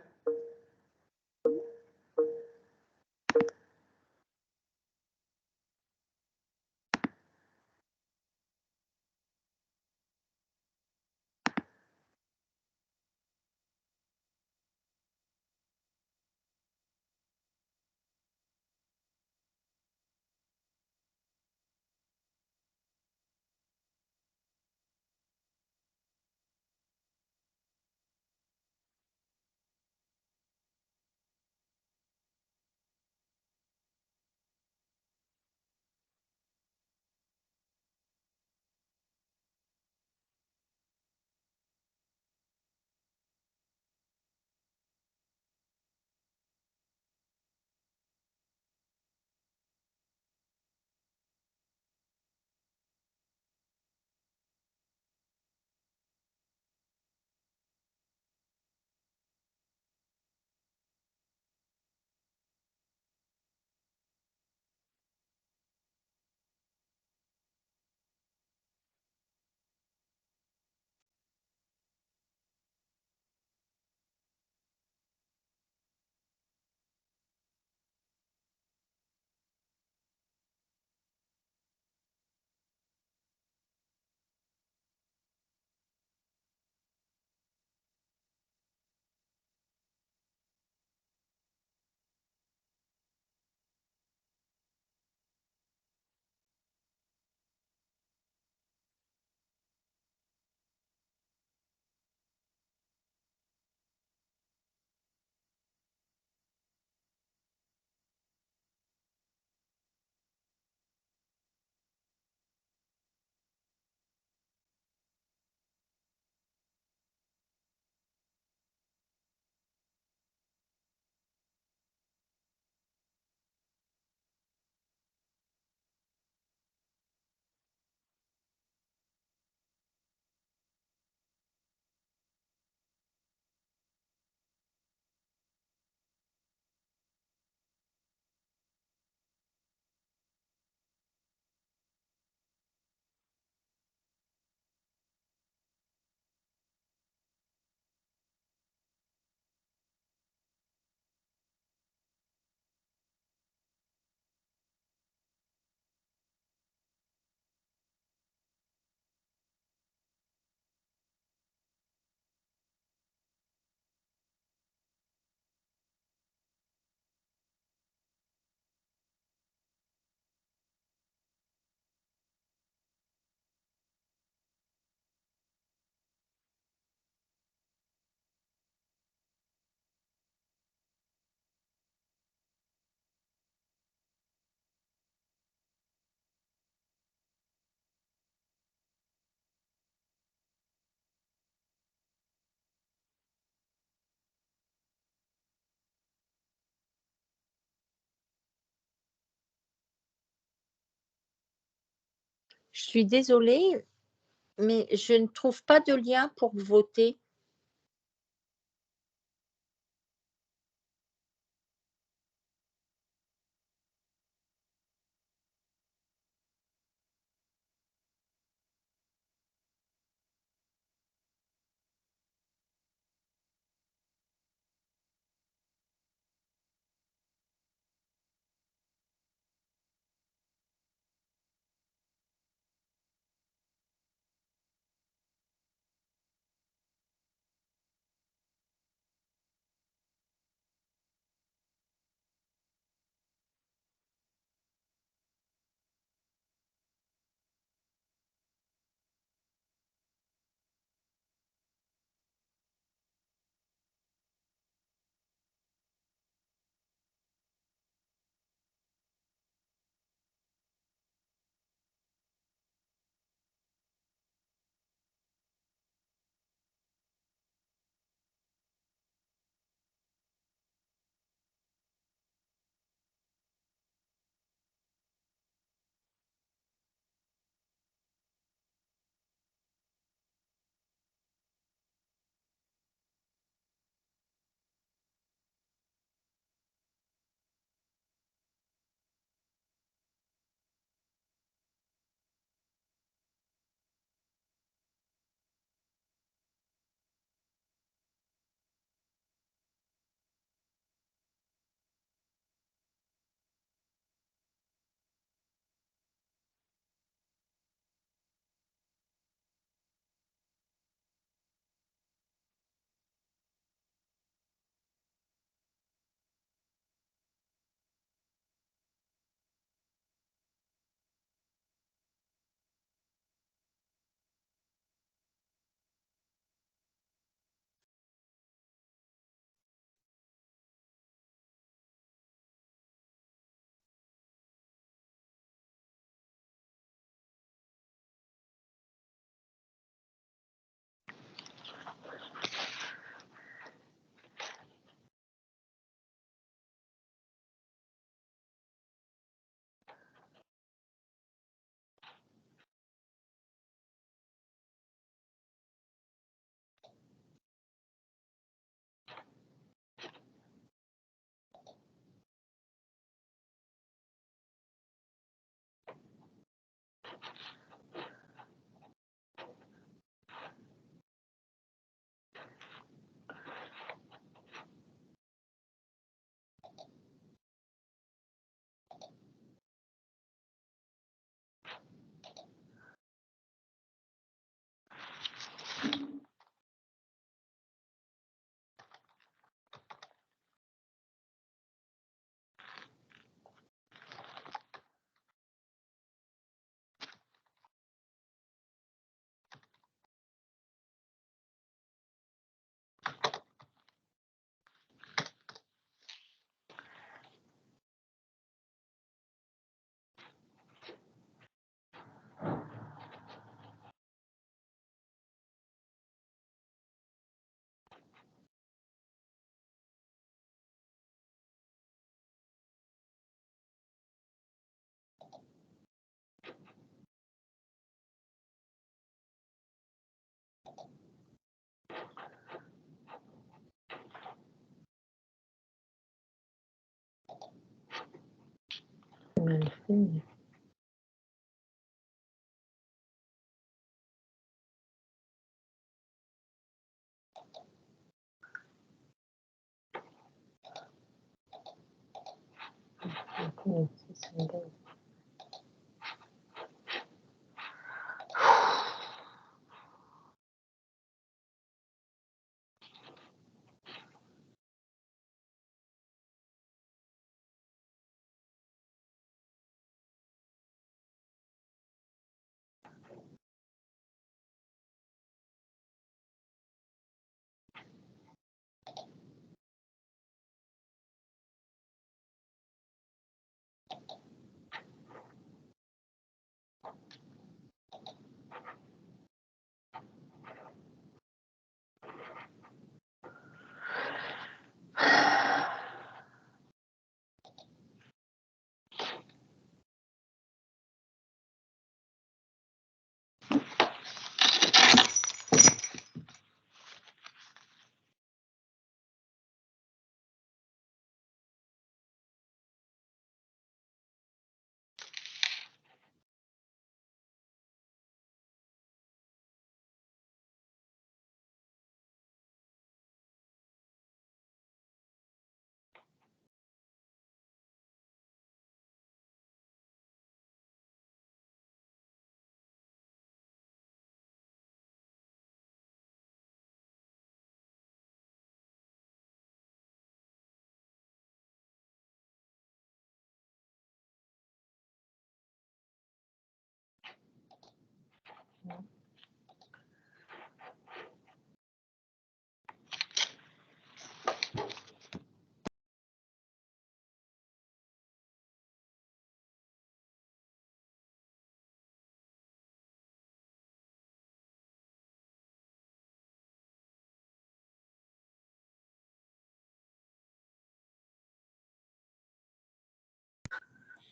Je suis désolée, mais je ne trouve pas de lien pour voter. Mal fait.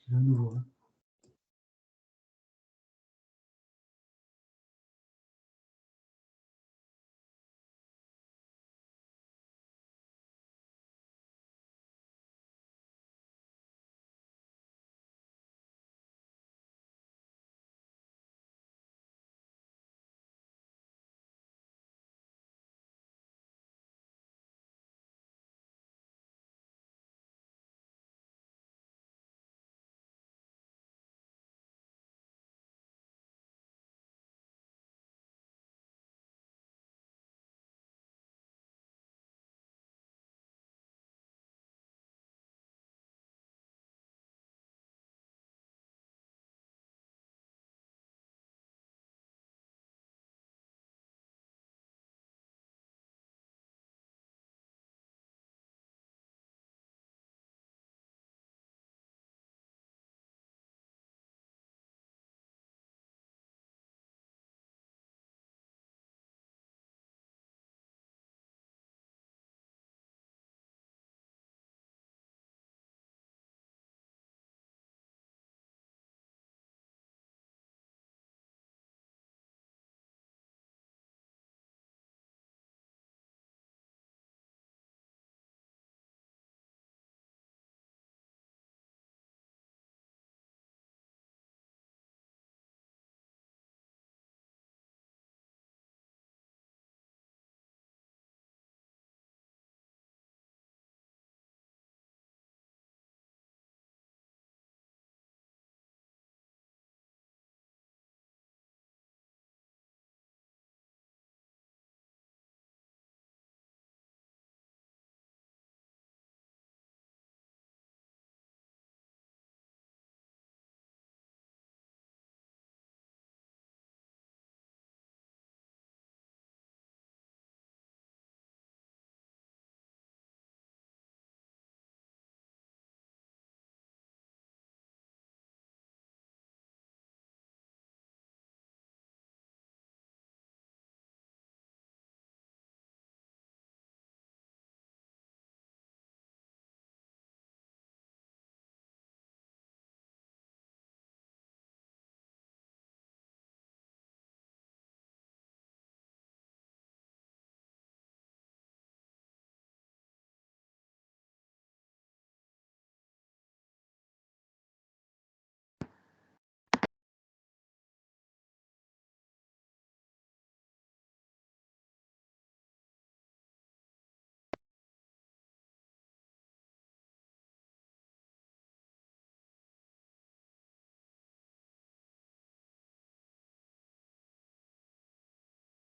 De nouveau.